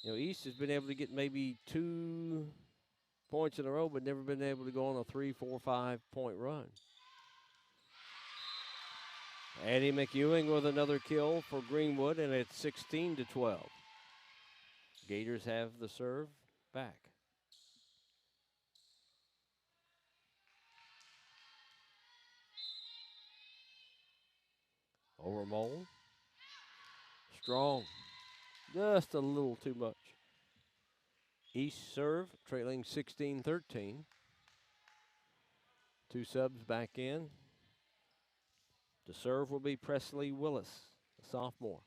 You know, East has been able to get maybe 2 points in a row, but never been able to go on a 3, 4, 5 point run. Addie McEwing with another kill for Greenwood, and it's 16-12. Gators have the serve back. Overmole. Strong. Just a little too much. East serve, trailing 16-13. 2 subs back in. To serve will be Presley Willis, a sophomore.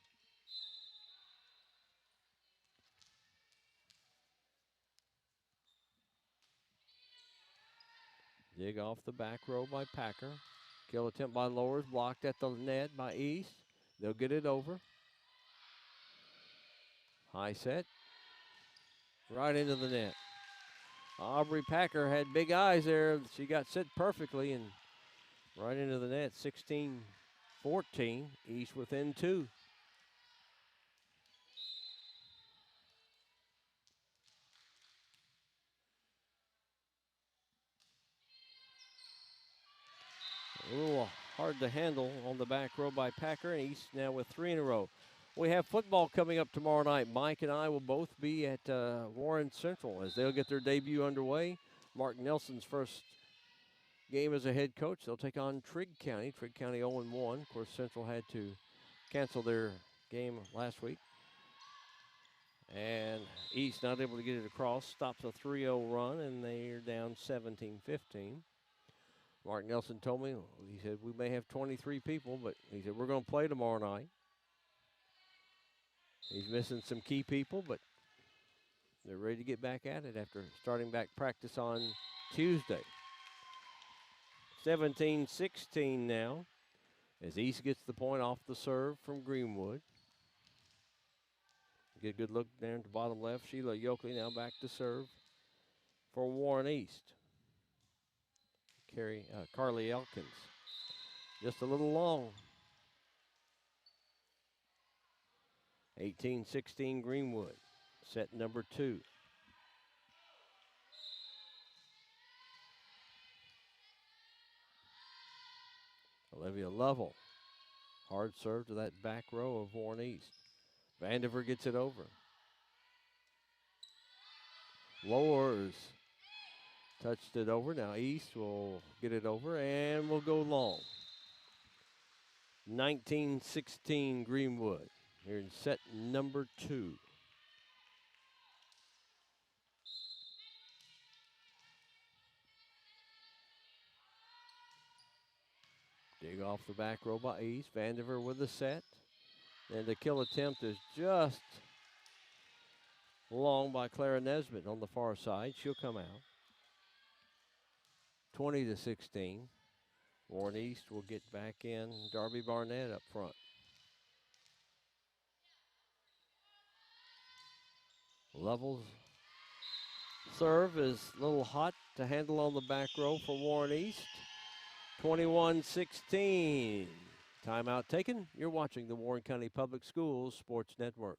Dig off the back row by Packer. Kill attempt by Lowers, blocked at the net by East. They'll get it over. High set. Right into the net. Aubrey Packer had big eyes there. She got set perfectly and right into the net. 16-14. East within 2. A little hard to handle on the back row by Packer, and East now with 3 in a row. We have football coming up tomorrow night. Mike and I will both be at Warren Central as they'll get their debut underway. Mark Nelson's first game as a head coach. They'll take on Trigg County. Trigg County 0-1. Of course, Central had to cancel their game last week. And East not able to get it across. Stops a 3-0 run, and they're down 17-15. Mark Nelson told me, he said, we may have 23 people, but he said, we're going to play tomorrow night. He's missing some key people, but they're ready to get back at it after starting back practice on Tuesday. 17-16 now as East gets the point off the serve from Greenwood. Get a good look there at the bottom left. Sheila Yoakley now back to serve for Warren East. Carly Elkins. Just a little long. 18-16 Greenwood. Set number 2. Olivia Lovell. Hard serve to that back row of Warren East. Vandiver gets it over. Lowers touched it over. Now East will get it over and will go long. 19-16 Greenwood. Here in set number 2. Dig off the back row by East. Vandiver with the set. And the kill attempt is just long by Clara Nesbitt on the far side. She'll come out. 20-16. Warren East will get back in. Darby Barnett up front. Levels serve is a little hot to handle on the back row for Warren East. 21-16. Timeout taken. You're watching the Warren County Public Schools Sports Network.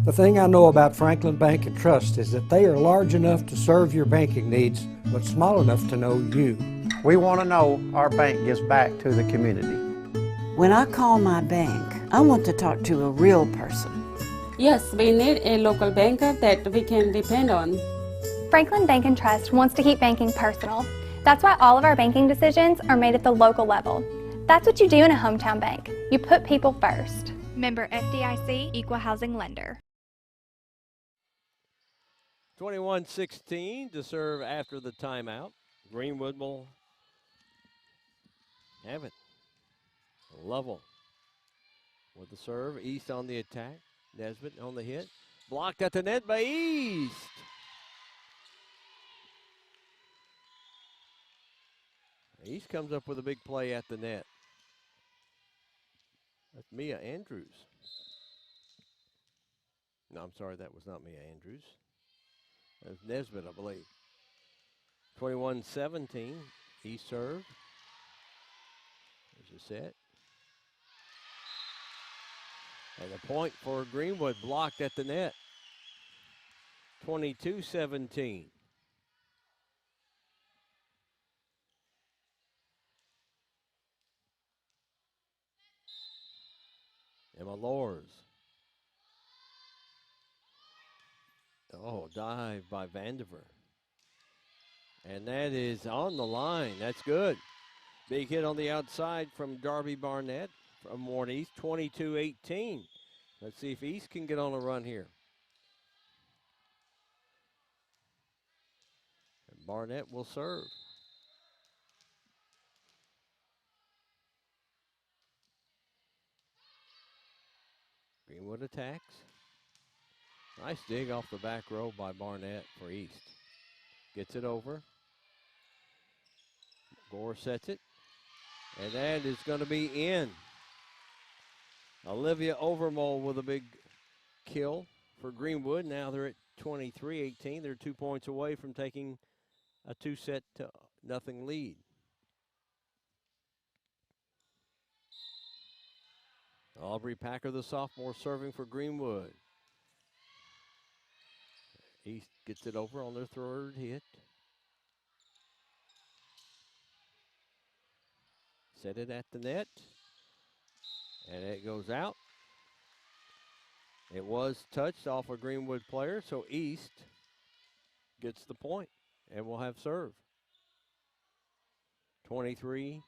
The thing I know about Franklin Bank and Trust is that they are large enough to serve your banking needs, but small enough to know you.
We want to know our bank gives back to the community.
When I call my bank, I want to talk to a real person.
Yes, we need a local banker that we can depend on.
Franklin Bank and Trust wants to keep banking personal. That's why all of our banking decisions are made at the local level. That's what you do in a hometown bank. You put people first.
Member FDIC, Equal Housing Lender.
21-16 to serve after the timeout. Greenwood will have it. Level with the serve. East on the attack. Nesbitt on the hit. Blocked at the net by East. East comes up with a big play at the net. That's Mia Andrews. No, I'm sorry, that was not Mia Andrews. That was Nesbitt, I believe. 21-17. East serve. There's a set. And a point for Greenwood, blocked at the net. 22-17. Emma Lors. Oh, dive by Vandiver. And that is on the line. That's good. Big hit on the outside from Darby Barnett from Warren East, 22-18. Let's see if East can get on a run here. And Barnett will serve. Greenwood attacks. Nice dig off the back row by Barnett for East. Gets it over. Gore sets it. And that is going to be in. Olivia Overmole with a big kill for Greenwood. Now they're at 23-18. They're 2 points away from taking a 2-set to nothing lead. Aubrey Packer, the sophomore, serving for Greenwood. East gets it over on their third hit. Set it at the net. And it goes out. It was touched off a Greenwood player, so East gets the point and will have serve. 23-19.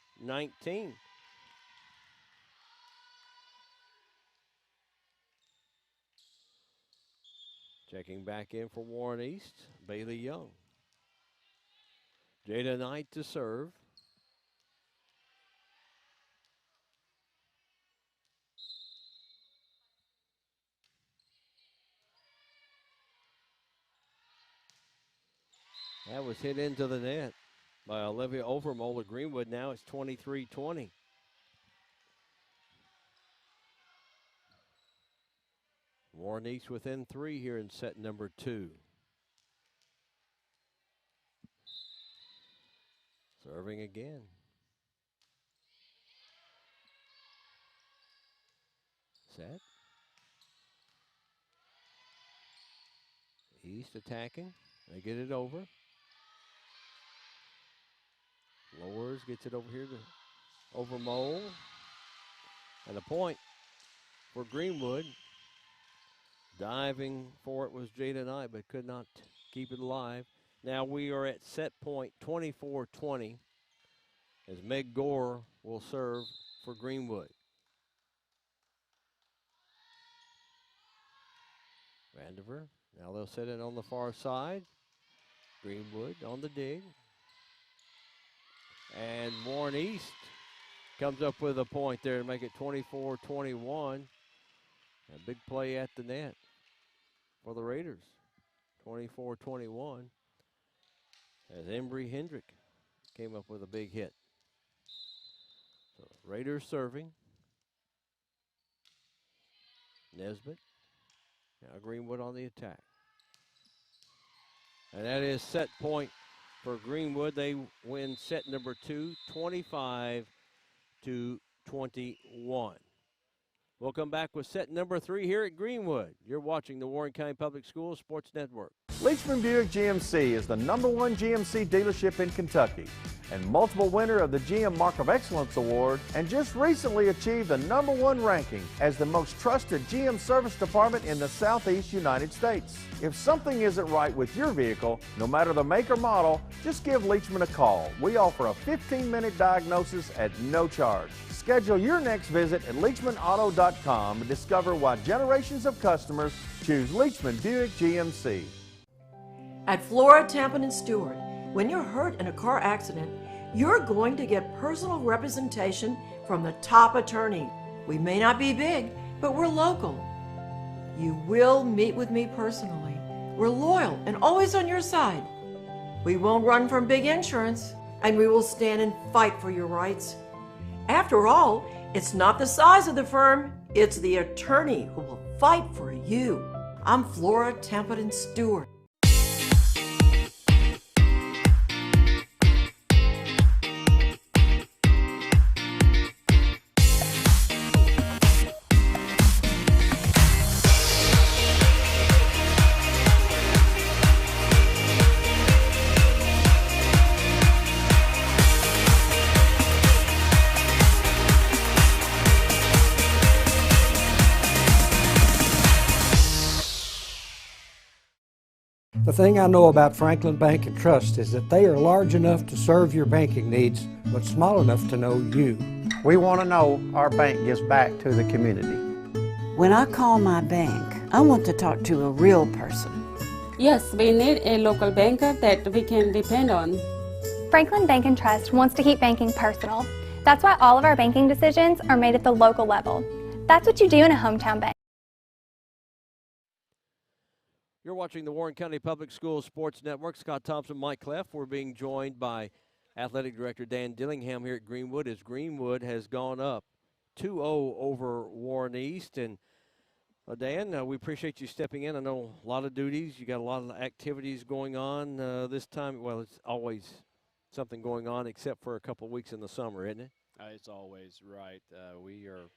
Checking back in for Warren East, Bailey Young. Jada Knight to serve. That was hit into the net by Olivia Overmole of Greenwood. Now it's 23-20. Warren East within 3 here in set number 2. Serving again. Set. East attacking. They get it over. Lowers gets it over here to Overmole. And a point for Greenwood. Diving for it was Jada Knight, but could not keep it alive. Now we are at set point 24-20 as Meg Gore will serve for Greenwood. Vandiver, now they'll set it on the far side. Greenwood on the dig. And Warren East comes up with a point there to make it 24-21. A big play at the net for the Raiders. 24-21. As Embry Hendrick came up with a big hit. So Raiders serving. Nesbitt. Now Greenwood on the attack. And that is set point for Greenwood. They win set number 2, 25-21. We'll come back with set number 3 here at Greenwood. You're watching the Warren County Public Schools Sports Network.
Leachman Buick GMC is the #1 GMC dealership in Kentucky and multiple winner of the GM Mark of Excellence Award, and just recently achieved the #1 ranking as the most trusted GM service department in the Southeast United States. If something isn't right with your vehicle, no matter the make or model, just give Leachman a call. We offer a 15-minute diagnosis at no charge. Schedule your next visit at LeachmanAuto.com and discover why generations of customers choose Leachman Buick GMC.
At Flora, Tampa, and Stewart, when you're hurt in a car accident, you're going to get personal representation from the top attorney. We may not be big, but we're local. You will meet with me personally. We're loyal and always on your side. We won't run from big insurance, and we will stand and fight for your rights. After all, it's not the size of the firm, it's the attorney who will fight for you. I'm Flora, Tampa, and Stewart.
The thing I know about Franklin Bank and Trust is that they are large enough to serve your banking needs, but small enough to know you.
We want to know our bank gives back to the community.
When I call my bank, I want to talk to a real person.
Yes, we need a local banker that we can depend on.
Franklin Bank and Trust wants to keep banking personal. That's why all of our banking decisions are made at the local level. That's what you do in a hometown bank.
You're watching the Warren County Public Schools Sports Network. Scott Thompson, Mike Cleff. We're being joined by Athletic Director Dan Dillingham here at Greenwood, as Greenwood has gone up 2-0 over Warren East. And Dan, we appreciate you stepping in. I know a lot of duties. You got a lot of activities going on this time. Well, it's always something going on except for a couple of weeks in the summer, isn't it?
It's always right. We are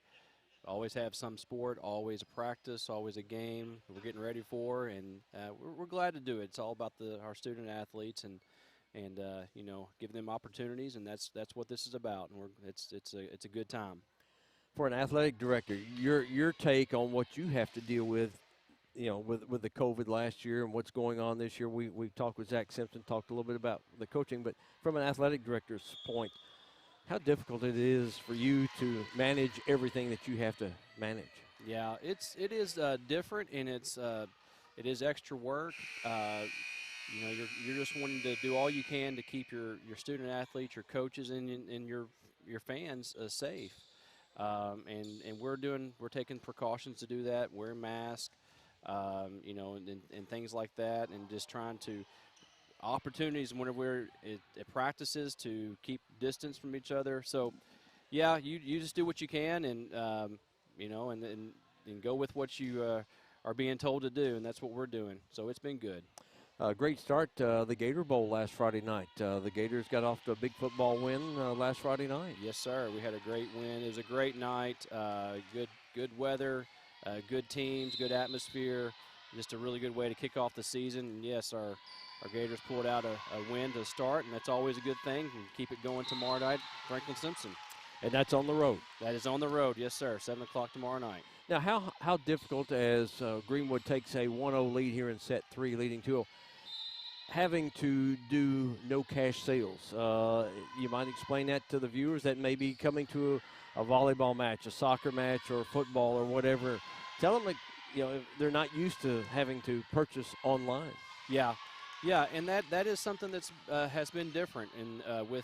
always have some sport, always a practice, always a game we're getting ready for, and we're glad to do it. It's all about our student athletes and you know, giving them opportunities, and that's what this is about. And it's a good time.
For an athletic director, your take on what you have to deal with, you know, with the COVID last year and what's going on this year. We've talked with Zach Simpson, talked a little bit about the coaching, but from an athletic director's point, how difficult it is for you to manage everything that you have to manage.
Yeah, it is different, and it is extra work. You know, you're just wanting to do all you can to keep your student athletes, your coaches, and your fans safe. And we're taking precautions to do that, wearing masks, you know, and things like that, and just trying to opportunities whenever we're at practices to keep distance from each other. So, yeah, you just do what you can, and you know, and go with what you are being told to do, and that's what we're doing. So it's been good.
Great start, the Gator Bowl last Friday night. The Gators got off to a big football win last Friday night.
Yes, sir. We had a great win. It was a great night. Good weather, good teams, good atmosphere. Just a really good way to kick off the season. And yes, our Gators pulled out a win to start, and that's always a good thing. And keep it going tomorrow night, Franklin Simpson.
And that's on the road.
That is on the road, yes, sir. 7 o'clock tomorrow night.
Now, how difficult, as Greenwood takes a 1-0 lead here in set 3, leading 2-0, having to do no cash sales? You might explain that to the viewers that may be coming to a volleyball match, a soccer match, or football or whatever. Tell them, you know, they're not used to having to purchase online.
Yeah. Yeah, and that is something that's has been different with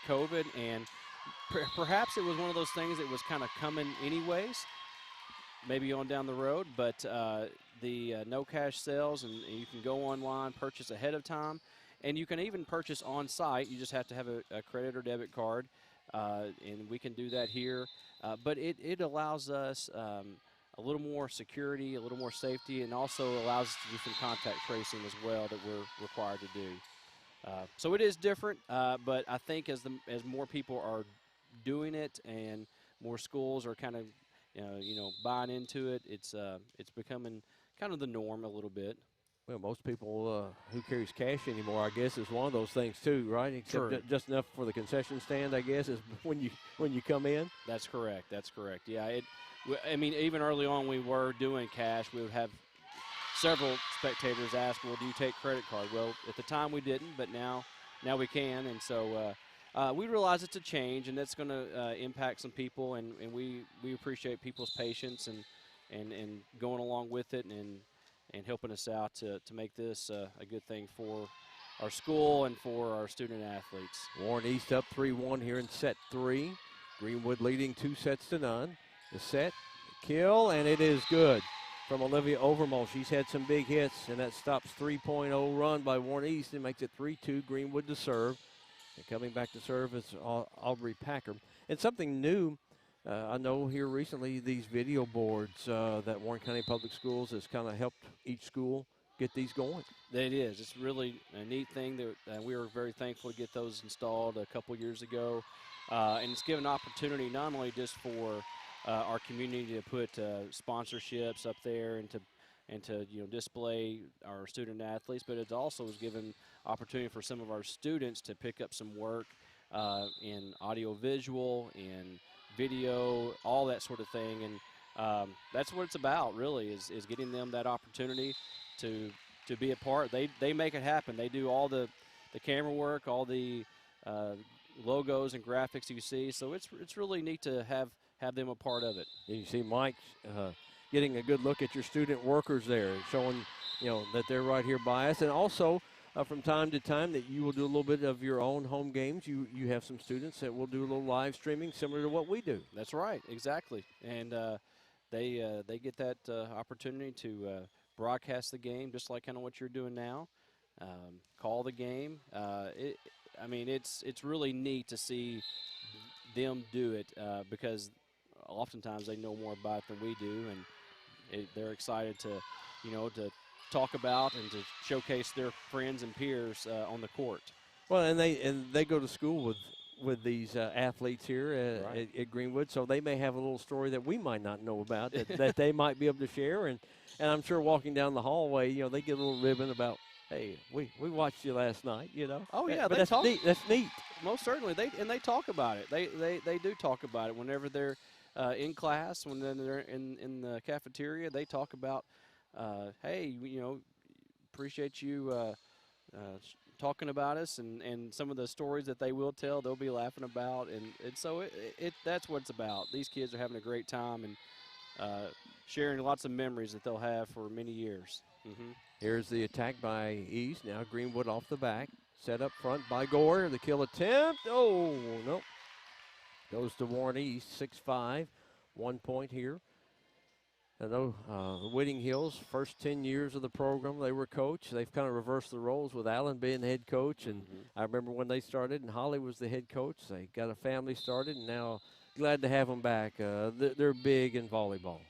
COVID, and perhaps it was one of those things that was kind of coming anyways, maybe on down the road. But the no cash sales, and you can go online, purchase ahead of time, and you can even purchase on site. You just have to have a credit or debit card, and we can do that here. But it allows us a little more security, a little more safety, and also allows us to do some contact tracing as well that we're required to do. So it is different, but I think as more people are doing it and more schools are kind of buying into it. It's becoming kind of the norm a little bit.
Well, most people who carries cash anymore, I guess, is one of those things too, right? Except
True.
just enough for the concession stand, I guess, is when you come in.
That's correct. That's correct. Yeah. I mean, even early on, we were doing cash. We would have several spectators ask, "Well, do you take credit card?" Well, at the time we didn't, but now we can, and so we realize it's a change, and that's going to impact some people, and we appreciate people's patience and going along with it and helping us out to make this a good thing for our school and for our student athletes.
Warren East up 3-1 here in set 3. Greenwood leading 2-0. The set, the kill, and it is good from Olivia Overmall. She's had some big hits, and that stops 3.0 run by Warren East and makes it 3-2. Greenwood to serve. And coming back to serve is Aubrey Packer. And something new, I know here recently, these video boards that Warren County Public Schools has kind of helped each school get these going.
It is. It's really a neat thing that we were very thankful to get those installed a couple years ago. And it's given opportunity not only just for our community to put sponsorships up there and to display our student athletes, but it also has given opportunity for some of our students to pick up some work in audio-visual, in video, all that sort of thing, and that's what it's about, really, is getting them that opportunity to be a part. They make it happen. They do all the camera work, all the logos and graphics you see, so it's really neat to have them a part of it.
And you see Mike getting a good look at your student workers there, showing that they're right here by us, and also from time to time that you will do a little bit of your own home games. You have some students that will do a little live streaming similar to what we do.
That's right, exactly, and they get that opportunity to broadcast the game just like kind of what you're doing now, call the game. I mean, it's really neat to see them do it because oftentimes they know more about it than we do, and they're excited to talk about and to showcase their friends and peers on the court.
Well, and they go to school with these athletes here
Right.
at Greenwood, so they may have a little story that we might not know about that they might be able to share. And I'm sure walking down the hallway, they get a little ribbon about, hey, we watched you last night,
Oh yeah,
but
they
that's
talk.
neat. That's neat.
Most certainly, they talk about it. They do talk about it whenever they're in class, when they're in the cafeteria. They talk about, hey, appreciate you talking about us, and some of the stories that they will tell, they'll be laughing about, and so that's what it's about. These kids are having a great time and sharing lots of memories that they'll have for many years. Mm-hmm.
Here's the attack by East. Now Greenwood off the back. Set up front by Gore. The kill attempt. Oh, no. Goes to Warren East, 6-5. 1 point here. I know the Whitting Hills, first 10 years of the program, they were coach. They've kind of reversed the roles with Allen being the head coach. And I remember when they started and Holly was the head coach. They got a family started, and now glad to have them back. They're big in volleyball.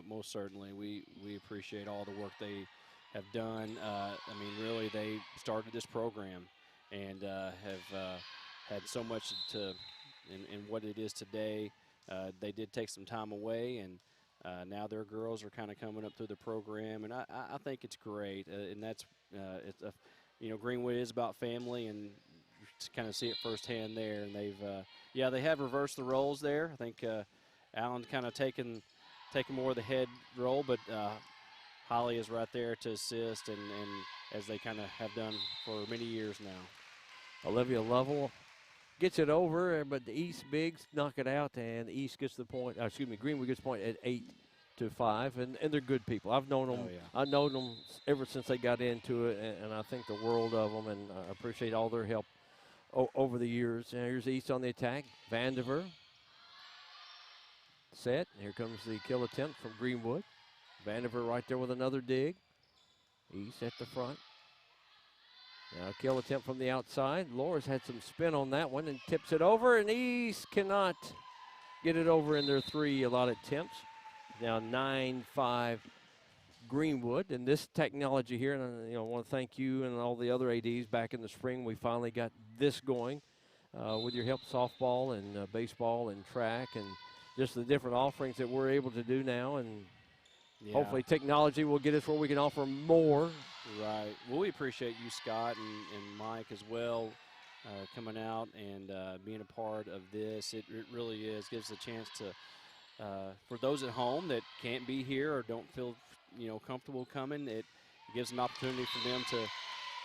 Most certainly. We appreciate all the work they have done. I mean, really, they started this program and have had so much in what it is today. They did take some time away, and now their girls are kind of coming up through the program, and I think it's great. And that's Greenwood is about family, and to kind of see it firsthand there. And they have reversed the roles there. I think Allen's kind of taken more of the head role, but Holly is right there to assist, and as they kind of have done for many years now.
Olivia Lovell gets it over, but the East Bigs knock it out, and East gets the point. Greenwood gets the point at 8-5, and they're good people. I've known them.
Oh, yeah.
I've known them ever since they got into it, and I think the world of them, and I appreciate all their help over the years. And here's East on the attack. Vandiver set. Here comes the kill attempt from Greenwood. Vandiver right there with another dig. East at the front. Now kill attempt from the outside. Laura's had some spin on that one and tips it over, and East cannot get it over in their 3 allotted attempts. Now 9-5 Greenwood, and this technology here, and I want to thank you and all the other ADs back in the spring. We finally got this going with your help, softball and baseball and track, and just the different offerings that we're able to do now, and
Yeah.
hopefully technology will get us where we can offer more.
Right. Well, we appreciate you, Scott, and Mike as well, coming out and being a part of this. It really is gives a chance to, for those at home that can't be here or don't feel comfortable coming, it gives an opportunity for them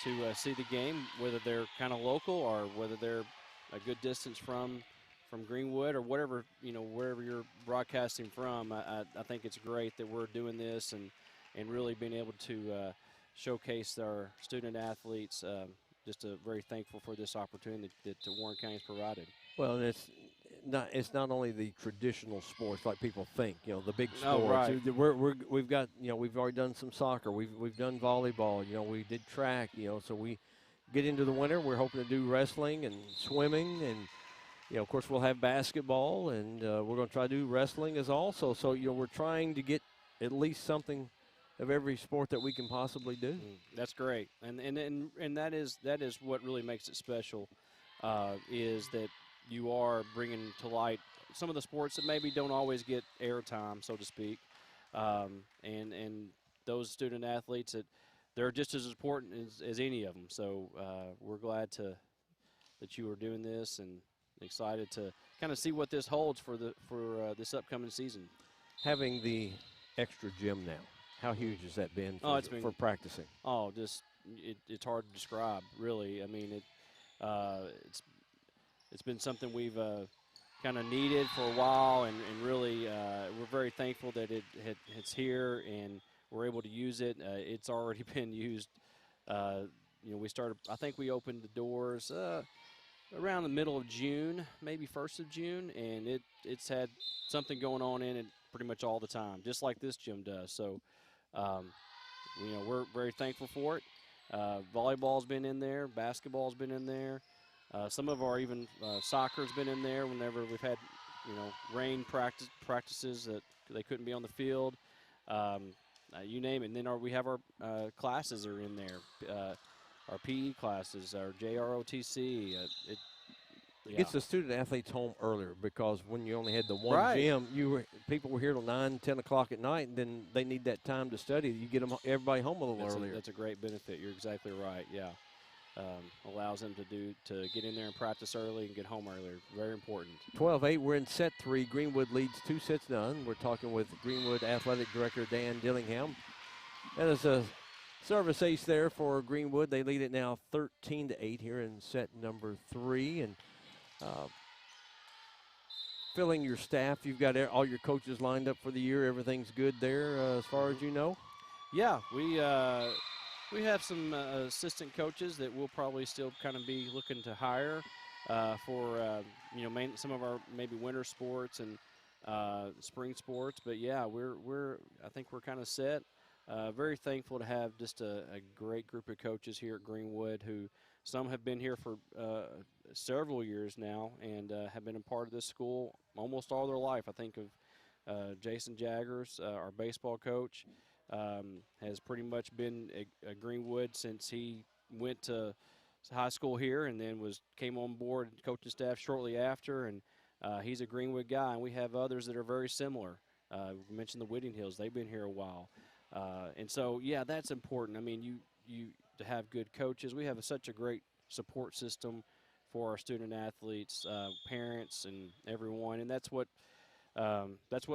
to see the game, whether they're kind of local or whether they're a good distance from Greenwood or whatever, wherever you're broadcasting from. I think it's great that we're doing this and really being able to showcase our student athletes. Just very thankful for this opportunity that Warren County's provided.
Well, and it's not only the traditional sports like people think, the big sports.
Oh, right.
We've got, we've already done some soccer. We've done volleyball. We did track. So we get into the winter. We're hoping to do wrestling and swimming, and of course we'll have basketball, and we're going to try to do wrestling as also. So we're trying to get at least something of every sport that we can possibly do.
That's great, and that is what really makes it special, is that you are bringing to light some of the sports that maybe don't always get airtime, so to speak, and those student athletes that they're just as important as any of them. So we're glad that you are doing this and excited to kind of see what this holds for this upcoming season.
Having the extra gym now, how huge has that been for practicing?
Oh, it's hard to describe, really. I mean, it's been something we've kind of needed for a while, and really we're very thankful that it's here and we're able to use it. It's already been used. We started. I think we opened the doors around the middle of June, maybe 1st of June, and it's had something going on in it pretty much all the time, just like this gym does. So, we're very thankful for it. Volleyball's been in there, basketball's been in there. Some of our even soccer's been in there whenever we've had, rain practices that they couldn't be on the field. You name it. And then we have our classes are in there. Our PE classes, our JROTC.
It gets the student athletes home earlier, because when you only had the one gym, people were here till 9, 10 o'clock at night, and then they need that time to study. You get everybody home a little earlier.
That's a great benefit. You're exactly right. Yeah, allows them to get in there and practice early and get home earlier. Very important.
12-8. We're in set 3. Greenwood leads 2-0. We're talking with Greenwood Athletic Director Dan Dillingham. That is a service ace there for Greenwood. They lead it now 13-8 here in set number 3. And filling your staff, you've got all your coaches lined up for the year. Everything's good there as far as you know?
Yeah, we have some assistant coaches that we'll probably still kind of be looking to hire for some of our maybe winter sports and spring sports. But yeah, I think we're kind of set. Very thankful to have just a great group of coaches here at Greenwood, who some have been here for several years now and have been a part of this school almost all their life. I think of Jason Jaggers, our baseball coach, has pretty much been a Greenwood since he went to high school here, and then came on board coaching staff shortly after, and he's a Greenwood guy. And we have others that are very similar. We mentioned the Whitting Hills. They've been here a while. And so, yeah, that's important. I mean, you to have good coaches. We have such a great support system for our student athletes, parents, and everyone, and that's what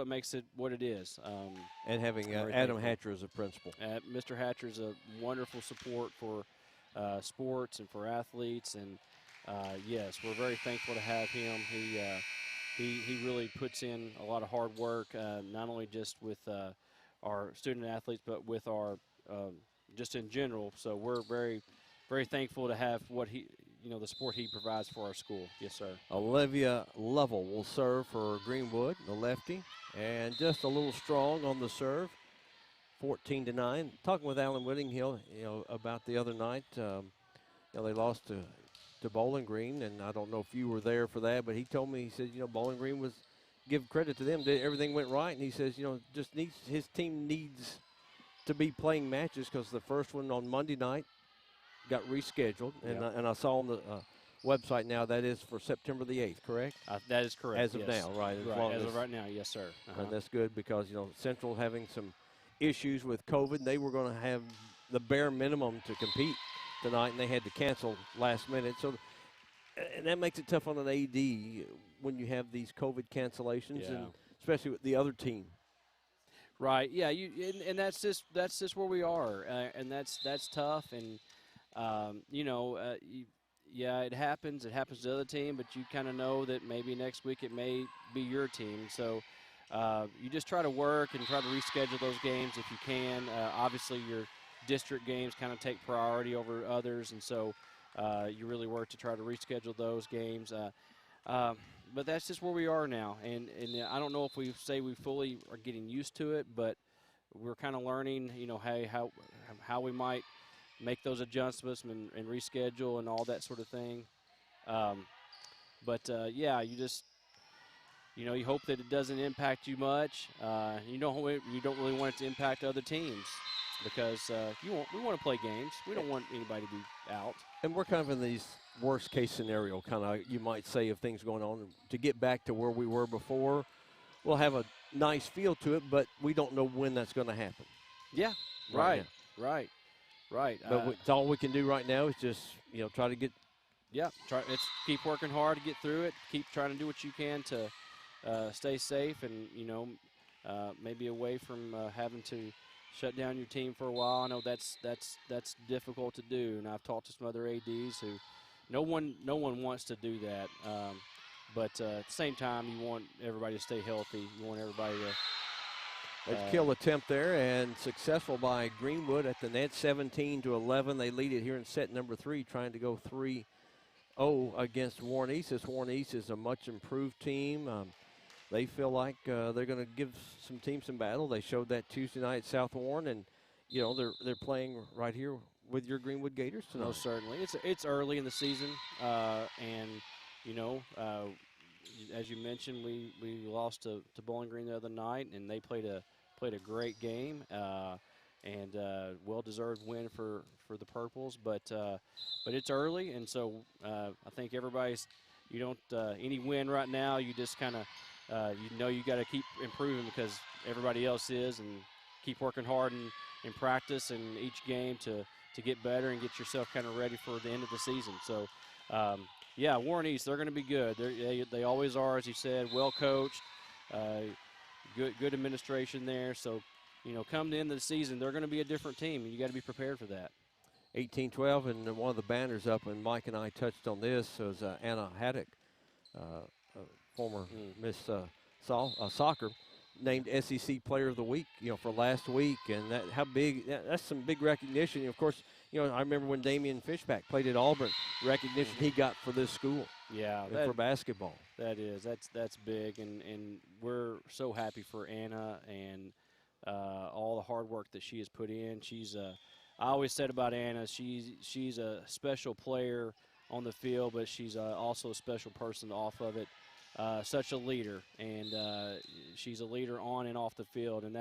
makes it what it is.
And having Adam Hatcher as a principal.
Mr. Hatcher is a wonderful support for sports and for athletes, and yes, we're very thankful to have him. He really puts in a lot of hard work, not only just with our student athletes, but with our just in general. So we're very, very thankful to have the support he provides for our school. Yes, sir.
Olivia Lovell will serve for Greenwood, the lefty, and just a little strong on the serve. 14-9. Talking with Alan Whittinghill, about the other night. They lost to Bowling Green, and I don't know if you were there for that, but he told me, he said, Bowling Green was, give credit to them, everything went right, and he says, his team needs to be playing matches, because the first one on Monday night got rescheduled, and I saw on website now. That is for September the 8th, correct?
That is correct.
As of
yes.
now, right?
As of right now, yes, sir.
And that's good because, Central having some issues with COVID. They were going to have the bare minimum to compete tonight, and they had to cancel last minute. So and that makes it tough on an AD when you have these COVID cancellations, and especially with the other team.
Right. Yeah. And that's just where we are, and that's tough. And it happens. It happens to the other team, but you kind of know that maybe next week it may be your team. So you just try to work and try to reschedule those games if you can. Obviously, your district games kind of take priority over others, and so you really work to try to reschedule those games. But that's just where we are now, and I don't know if we say we fully are getting used to it, but we're kind of learning, how we might make those adjustments and reschedule and all that sort of thing. You just, you hope that it doesn't impact you much. You don't really want it to impact other teams because we want to play games. We don't want anybody to be out.
And we're kind of in these worst case scenario, kind of, you might say, of things going on. To get back to where we were before, we'll have a nice feel to it, but we don't know when that's going to happen.
Yeah, right.
But it's all we can do right now is just, try to get.
Yeah, let's keep working hard to get through it. Keep trying to do what you can to stay safe and, maybe away from having to shut down your team for a while. I know that's difficult to do, and I've talked to some other ADs who no one wants to do that. But at the same time, you want everybody to stay healthy. You want everybody to.
A kill attempt there, and successful by Greenwood at the net, 17-11. They lead it here in set number 3, trying to go 3-0 against Warren East. This Warren East is a much improved team. They feel like they're going to give some teams some battle. They showed that Tuesday night at South Warren, and they're playing right here with your Greenwood Gators tonight.
No, certainly. It's early in the season, and as you mentioned, we lost to Bowling Green the other night, and they played a great game and well-deserved win for the Purples. But it's early, and so I think everybody's any win right now, you just kind of you got to keep improving because everybody else is, and keep working hard in practice and each game to get better and get yourself kind of ready for the end of the season. So. Warren East, they're going to be good. They always are, as you said, well coached, good administration there. So, come the end of the season, they're going to be a different team, and you got to be prepared for that.
18-12, and one of the banners up, and Mike and I touched on this, was Anna Haddock, former Miss Soccer, named SEC Player of the Week, for last week, and that's some big recognition. Of course, I remember when Damian Fishback played at Auburn, recognition he got for this school.
Yeah,
for basketball.
That's big, and we're so happy for Anna and all the hard work that she has put in. I always said about Anna, she's a special player on the field, but she's also a special person off of it. Such a leader, and she's a leader on and off the field, and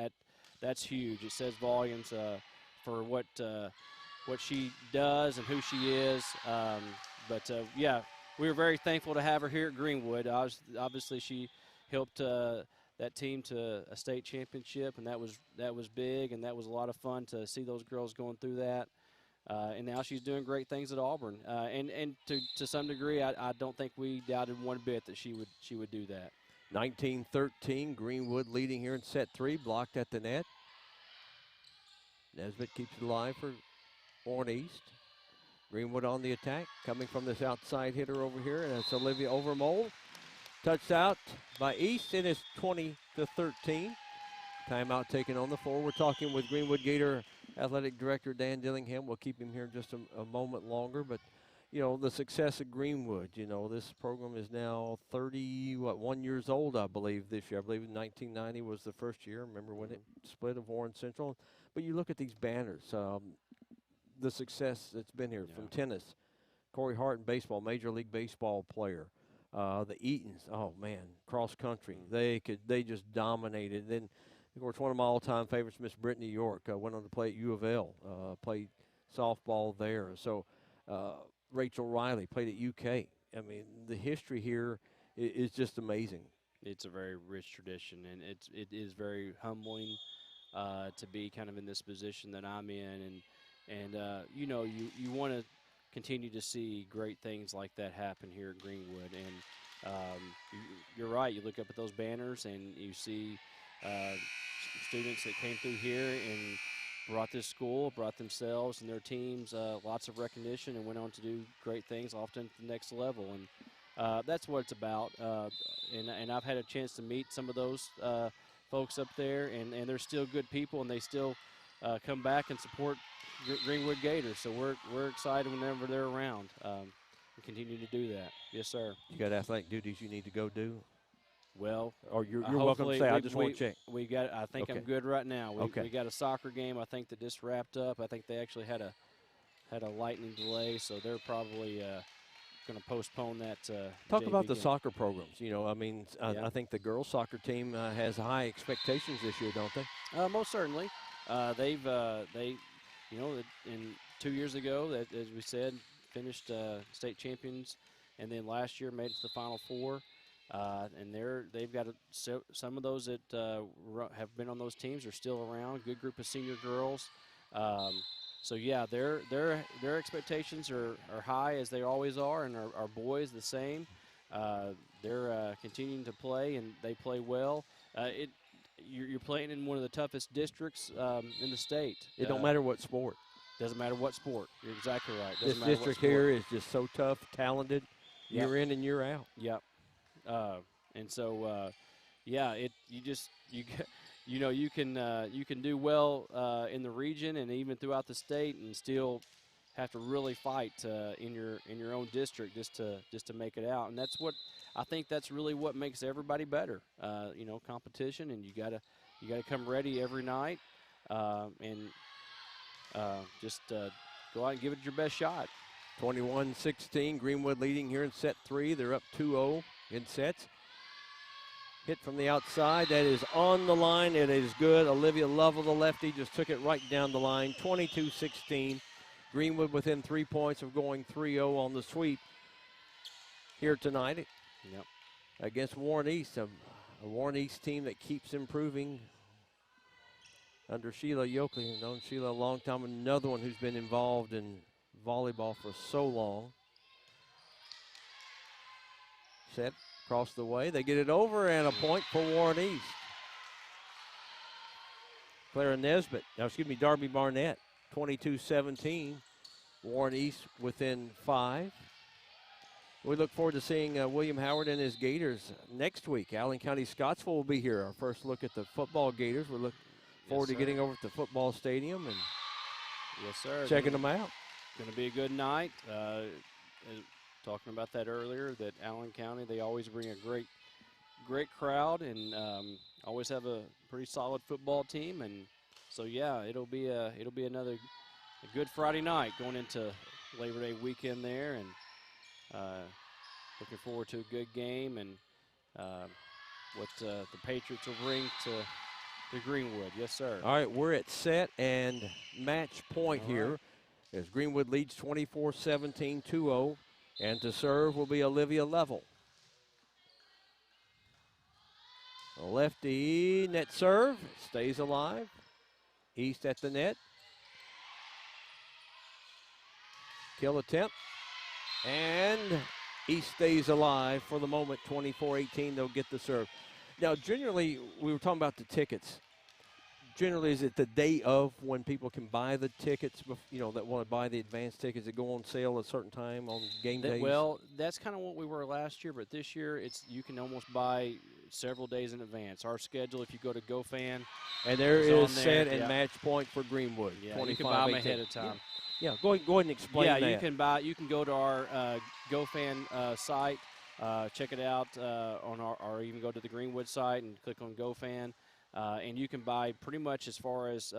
that's huge. It says volumes for what she does and who she is. We were very thankful to have her here at Greenwood. Obviously, she helped that team to a state championship, and that was big, and that was a lot of fun to see those girls going through that. And now she's doing great things at Auburn. And to some degree, I don't think we doubted one bit that she would do that.
19-13, Greenwood leading here in set 3, blocked at the net. Nesbitt keeps it alive for Warren East. Greenwood on the attack, coming from this outside hitter over here, and it's Olivia Overmold. Touched out by East, and it's 20-13. Timeout taken on the floor. We're talking with Greenwood Gator Athletic Director Dan Dillingham. We'll keep him here just a moment longer, but the success of Greenwood, this program is now 1 years old, I believe, this year. I believe 1990 was the first year. Remember when it split of Warren Central? But you look at these banners, the success that's been here from tennis. Corey Hart in baseball, Major League Baseball player. The Eatons, oh man, cross country. They just dominated. Then, of course, one of my all-time favorites, Miss Brittany York, went on to play at U of L, played softball there. So Rachel Riley, played at UK. I mean, the history here is just amazing.
It's a very rich tradition, and it is very humbling to be kind of in this position that I'm in, and you know, you want to continue to see great things like that happen here at Greenwood. And you're right. You look up at those banners and you see students that came through here and brought this school, brought themselves and their teams lots of recognition, and went on to do great things, often at the next level. And that's what it's about. And I've had a chance to meet some of those folks up there, and they're still good people, and they still come back and support Greenwood Gators. So we're excited whenever they're around. And continue to do that. Yes, sir.
You got athletic duties you need to go do?
Well,
or you're welcome to say. I just want to check.
We got. I think
okay.
I'm good right now.
Okay.
We got a soccer game. I think that just wrapped up. I think they actually had a lightning delay, so they're probably going to postpone that.
Talk
JV
about the
game.
soccer programs. You know, I mean,
Yeah.
I think the girls' soccer team has high expectations this year, don't they?
Most certainly. They you know, in 2 years ago, that, as we said, finished state champions, and then last year made it to the Final Four. And they've got some of those that have been on those teams are still around. Good group of senior girls. So yeah, their expectations are high, as they always are, and our boys the same. They're continuing to play, and they play well. You're playing in one of the toughest districts in the state.
It don't matter what sport.
Doesn't matter what sport. You're exactly right.
This district here is just so tough, talented,
Yep.
year in and year out.
Yep. And so, yeah, you can do well in the region and even throughout the state, and still have to really fight in your own district just to make it out. And that's what I think. That's really what makes everybody better. You know, competition, and you gotta come ready every night, and just go out and give it your best shot.
21-16, Greenwood leading here in set 3. They're up 2-0 in sets. Hit from the outside. That is on the line. It is good. Olivia Lovell, the lefty, just took it right down the line. 22-16. Greenwood within 3 points of going 3-0 on the sweep here tonight.
Yep.
Against Warren East, a Warren East team that keeps improving under Sheila Yoakley. I've known Sheila a long time. Another one who's been involved in volleyball for so long. Set across the way. They get it over, and a point for Warren East. Clara Nesbitt, Darby Barnett, 22-17. Warren East within 5. We look forward to seeing William Howard and his Gators next week. Allen County Scottsville will be here. Our first look at the football Gators. We look forward to getting over to the football stadium and
yes, sir.
checking them out.
Going to be a good night. Talking about that earlier, that Allen County, they always bring a great crowd, and always have a pretty solid football team. And so yeah, it'll be another good Friday night going into Labor Day weekend there, and looking forward to a good game and what the Patriots will bring to Greenwood. Yes, sir.
All right, we're at set and match point here as Greenwood leads 24-17, 2-0. And to serve will be Olivia Lovell. A lefty net serve, stays alive. East at the net. Kill attempt. And East stays alive for the moment, 24-18. They'll get the serve. Now, generally, we were talking about the tickets. Generally, is it the day of when people can buy the tickets, you know, that want to buy the advanced tickets that go on sale at a certain time on game days?
Well, that's kind of what we were last year, but this year you can almost buy several days in advance. Our schedule, if you go to GoFan.
And there is set and match point for Greenwood.
Yeah, you can buy them ahead of time.
Yeah, go ahead and explain that.
Yeah, you can go to our GoFan site, check it out or even go to the Greenwood site and click on GoFan. And you can buy pretty much as far as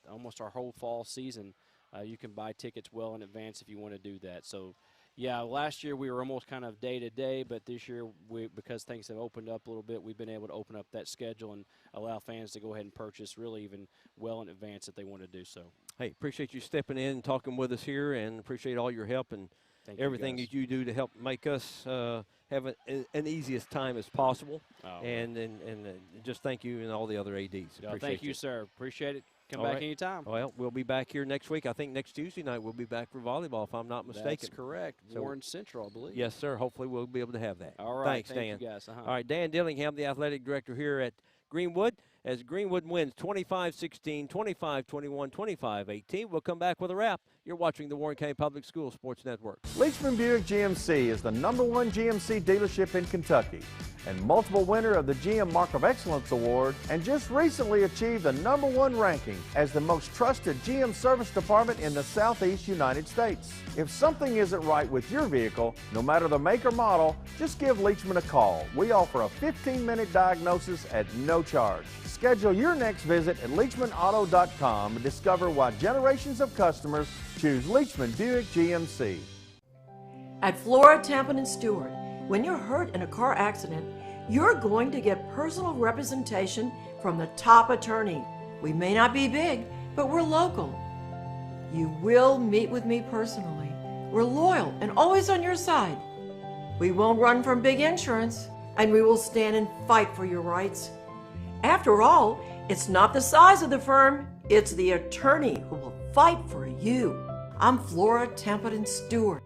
almost our whole fall season. You can buy tickets well in advance if you want to do that. So, yeah, last year we were almost kind of day to day, but this year, because things have opened up a little bit, we've been able to open up that schedule and allow fans to go ahead and purchase really even well in advance if they want to do so.
Hey, appreciate you stepping in and talking with us here, and appreciate all your help and
Thank you,
everything
guys.
that you do to help make us have an easiest time as possible.
Oh,
and just thank you and all the other ADs. Appreciate
thank you, sir. Appreciate it. Come
All
back
right.
anytime.
Well, we'll be back here next week. I think next Tuesday night we'll be back for volleyball, if I'm not mistaken.
That's correct.
So,
Warren Central, I believe.
Yes, sir. Hopefully we'll be able to have that.
All right.
Thanks, Dan.
Thank you, guys.
All right, Dan Dillingham, the athletic director here at Greenwood, as Greenwood wins 25-16, 25-21, 25-18. We'll come back with a wrap. You're watching the Warren County Public Schools Sports Network.
Leachman Buick GMC is the #1 GMC dealership in Kentucky and multiple winner of the GM Mark of Excellence Award, and just recently achieved the #1 ranking as the most trusted GM service department in the Southeast United States. If something isn't right with your vehicle, no matter the make or model, just give Leachman a call. We offer a 15-minute diagnosis at no charge. Schedule your next visit at LeachmanAuto.com and discover why generations of customers choose Leachman Buick GMC.
At Flora, Tampa, and Stewart, when you're hurt in a car accident, you're going to get personal representation from the top attorney. We may not be big, but we're local. You will meet with me personally. We're loyal and always on your side. We won't run from big insurance, and we will stand and fight for your rights. After all, it's not the size of the firm, it's the attorney who will fight for you. I'm Flora, Tampa, and Stewart.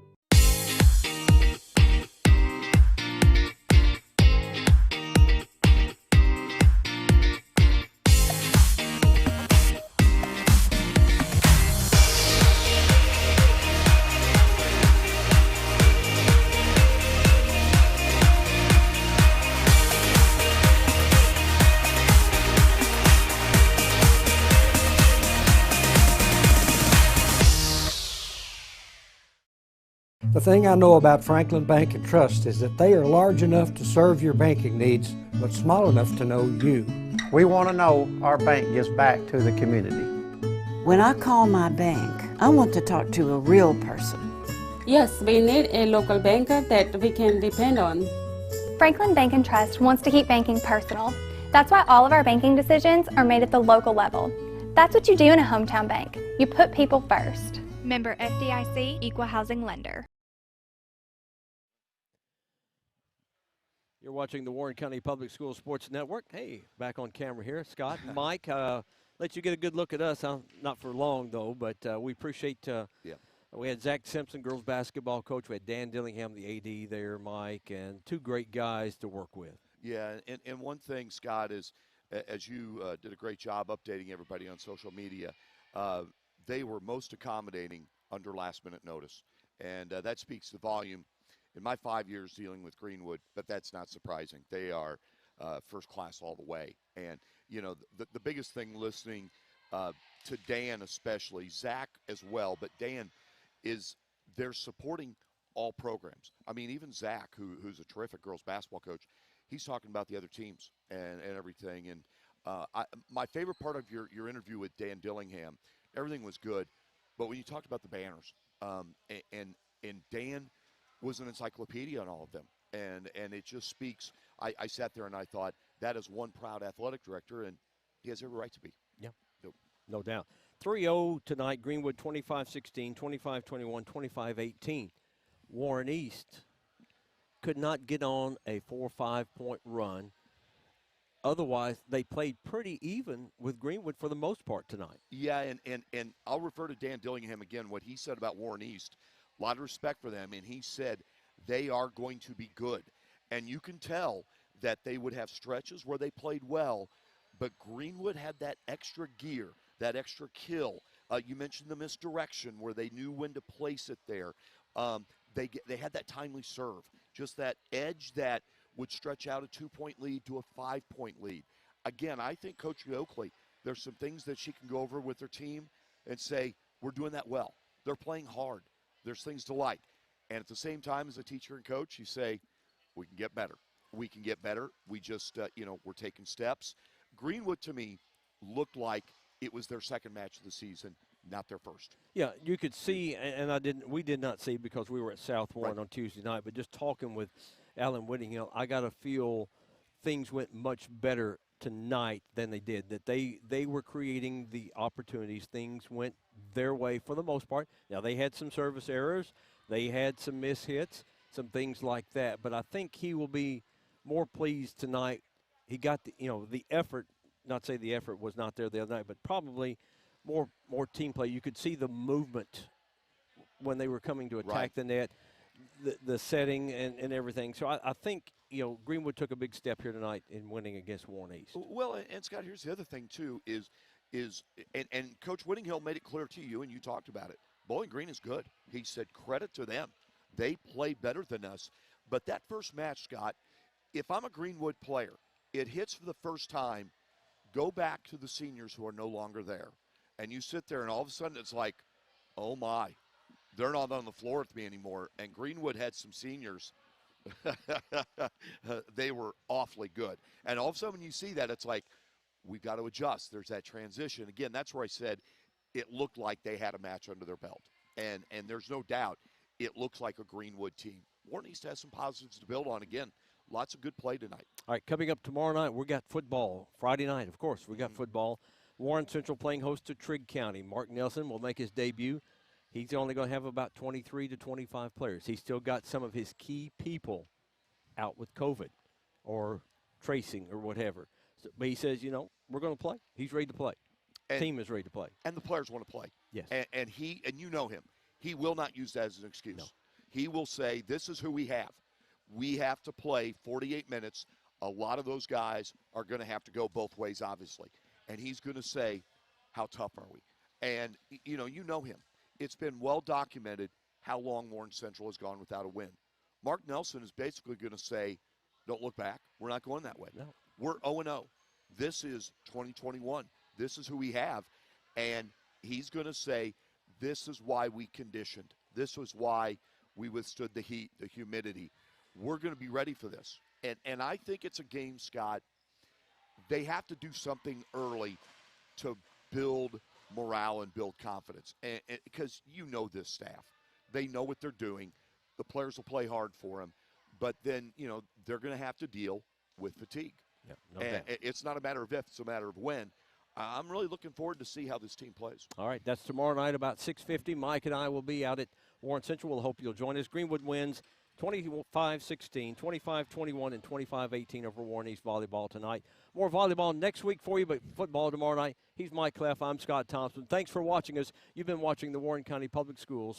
The thing I know about Franklin Bank and Trust is that they are large enough to serve your banking needs, but small enough to know you.
We want to know our bank gives back to the community.
When I call my bank, I want to talk to a real person.
Yes, we need a local banker that we can depend on.
Franklin Bank and Trust wants to keep banking personal. That's why all of our banking decisions are made at the local level. That's what you do in a hometown bank. You put people first.
Member FDIC, Equal Housing Lender.
You're watching the Warren County Public Schools Sports Network. Hey, back on camera here. Scott and Mike, let you get a good look at us. Not for long, though, but we appreciate we had Zach Simpson, girls basketball coach. We had Dan Dillingham, the AD there, Mike, and two great guys to work with.
Yeah, and one thing, Scott, is as you did a great job updating everybody on social media, they were most accommodating under last-minute notice, and that speaks to volume. In my 5 years dealing with Greenwood, but that's not surprising. They are first class all the way. And, you know, the biggest thing listening to Dan especially, Zach as well, but Dan is they're supporting all programs. I mean, even Zach, who's a terrific girls basketball coach, he's talking about the other teams and everything. And my favorite part of your interview with Dan Dillingham, everything was good, but when you talked about the banners, and Dan was an encyclopedia on all of them. And it just speaks. I sat there and I thought, that is one proud athletic director, and he has every right to be.
Yeah, no doubt. 3-0 tonight, Greenwood 25-16, 25-21, 25-18. Warren East could not get on a 4 or 5 point run. Otherwise, they played pretty even with Greenwood for the most part tonight.
Yeah, and I'll refer to Dan Dillingham again, what he said about Warren East. A lot of respect for them, and he said they are going to be good. And you can tell that they would have stretches where they played well, but Greenwood had that extra gear, that extra kill. You mentioned the misdirection where they knew when to place it there. They had that timely serve, just that edge that would stretch out a 2-point lead to a 5-point lead. Again, I think Coach Oakley, there's some things that she can go over with her team and say, we're doing that well. They're playing hard. There's things to like. And at the same time, as a teacher and coach, you say, we can get better. We can get better. We just, we're taking steps. Greenwood, to me, looked like it was their second match of the season, not their first.
Yeah, you could see, and we did not see because we were at South Warren on Tuesday night, but just talking with Alan Whittingham, I got to feel things went much better tonight than they did, that they were creating the opportunities. Things went their way for the most part. Now, they had some service errors, They had some miss hits, some things like that. But I think he will be more pleased tonight. He got the effort. Not say the effort was not there the other night, but probably more team play. You could see the movement when they were coming to attack the net, the setting and everything. So I think Greenwood took a big step here tonight in winning against Warren East.
Well, and Scott, here's the other thing too is Coach Whittinghill made it clear to you, and you talked about it. Bowling Green is good. He said credit to them. They play better than us. But that first match, Scott, if I'm a Greenwood player, it hits for the first time, go back to the seniors who are no longer there. And you sit there and all of a sudden it's like, oh my, they're not on the floor with me anymore. And Greenwood had some seniors. They were awfully good. And all of a sudden when you see that, it's like, we've got to adjust. There's that transition. Again, that's where I said it looked like they had a match under their belt. And there's no doubt it looks like a Greenwood team. Warren East has some positives to build on. Again, lots of good play tonight.
All right, coming up tomorrow night, we got football. Friday night, of course, we got football. Warren Central playing host to Trigg County. Mark Nelson will make his debut. He's only going to have about 23 to 25 players. He's still got some of his key people out with COVID or tracing or whatever. So, but he says, we're going to play. He's ready to play. The team is ready to play.
And the players want to play.
Yes.
And you know him. He will not use that as an excuse.
No.
He will say, this is who we have. We have to play 48 minutes. A lot of those guys are going to have to go both ways, obviously. And he's going to say, how tough are we? And, you know him. It's been well documented how long Warren Central has gone without a win. Mark Nelson is basically going to say, don't look back. We're not going that way.
No.
We're 0-0. This is 2021. This is who we have. And he's going to say, this is why we conditioned. This was why we withstood the heat, the humidity. We're going to be ready for this. And I think it's a game, Scott, they have to do something early to build morale and build confidence. And because you know this staff. They know what they're doing. The players will play hard for them. But then, they're going to have to deal with fatigue.
Yeah, no doubt.
It's not a matter of if, it's a matter of when. I'm really looking forward to see how this team plays.
All right, that's tomorrow night about 6:50. Mike and I will be out at Warren Central. We'll hope you'll join us. Greenwood wins 25-16, 25-21, and 25-18 over Warren East volleyball tonight. More volleyball next week for you, but football tomorrow night. He's Mike Cleff. I'm Scott Thompson. Thanks for watching us. You've been watching the Warren County Public Schools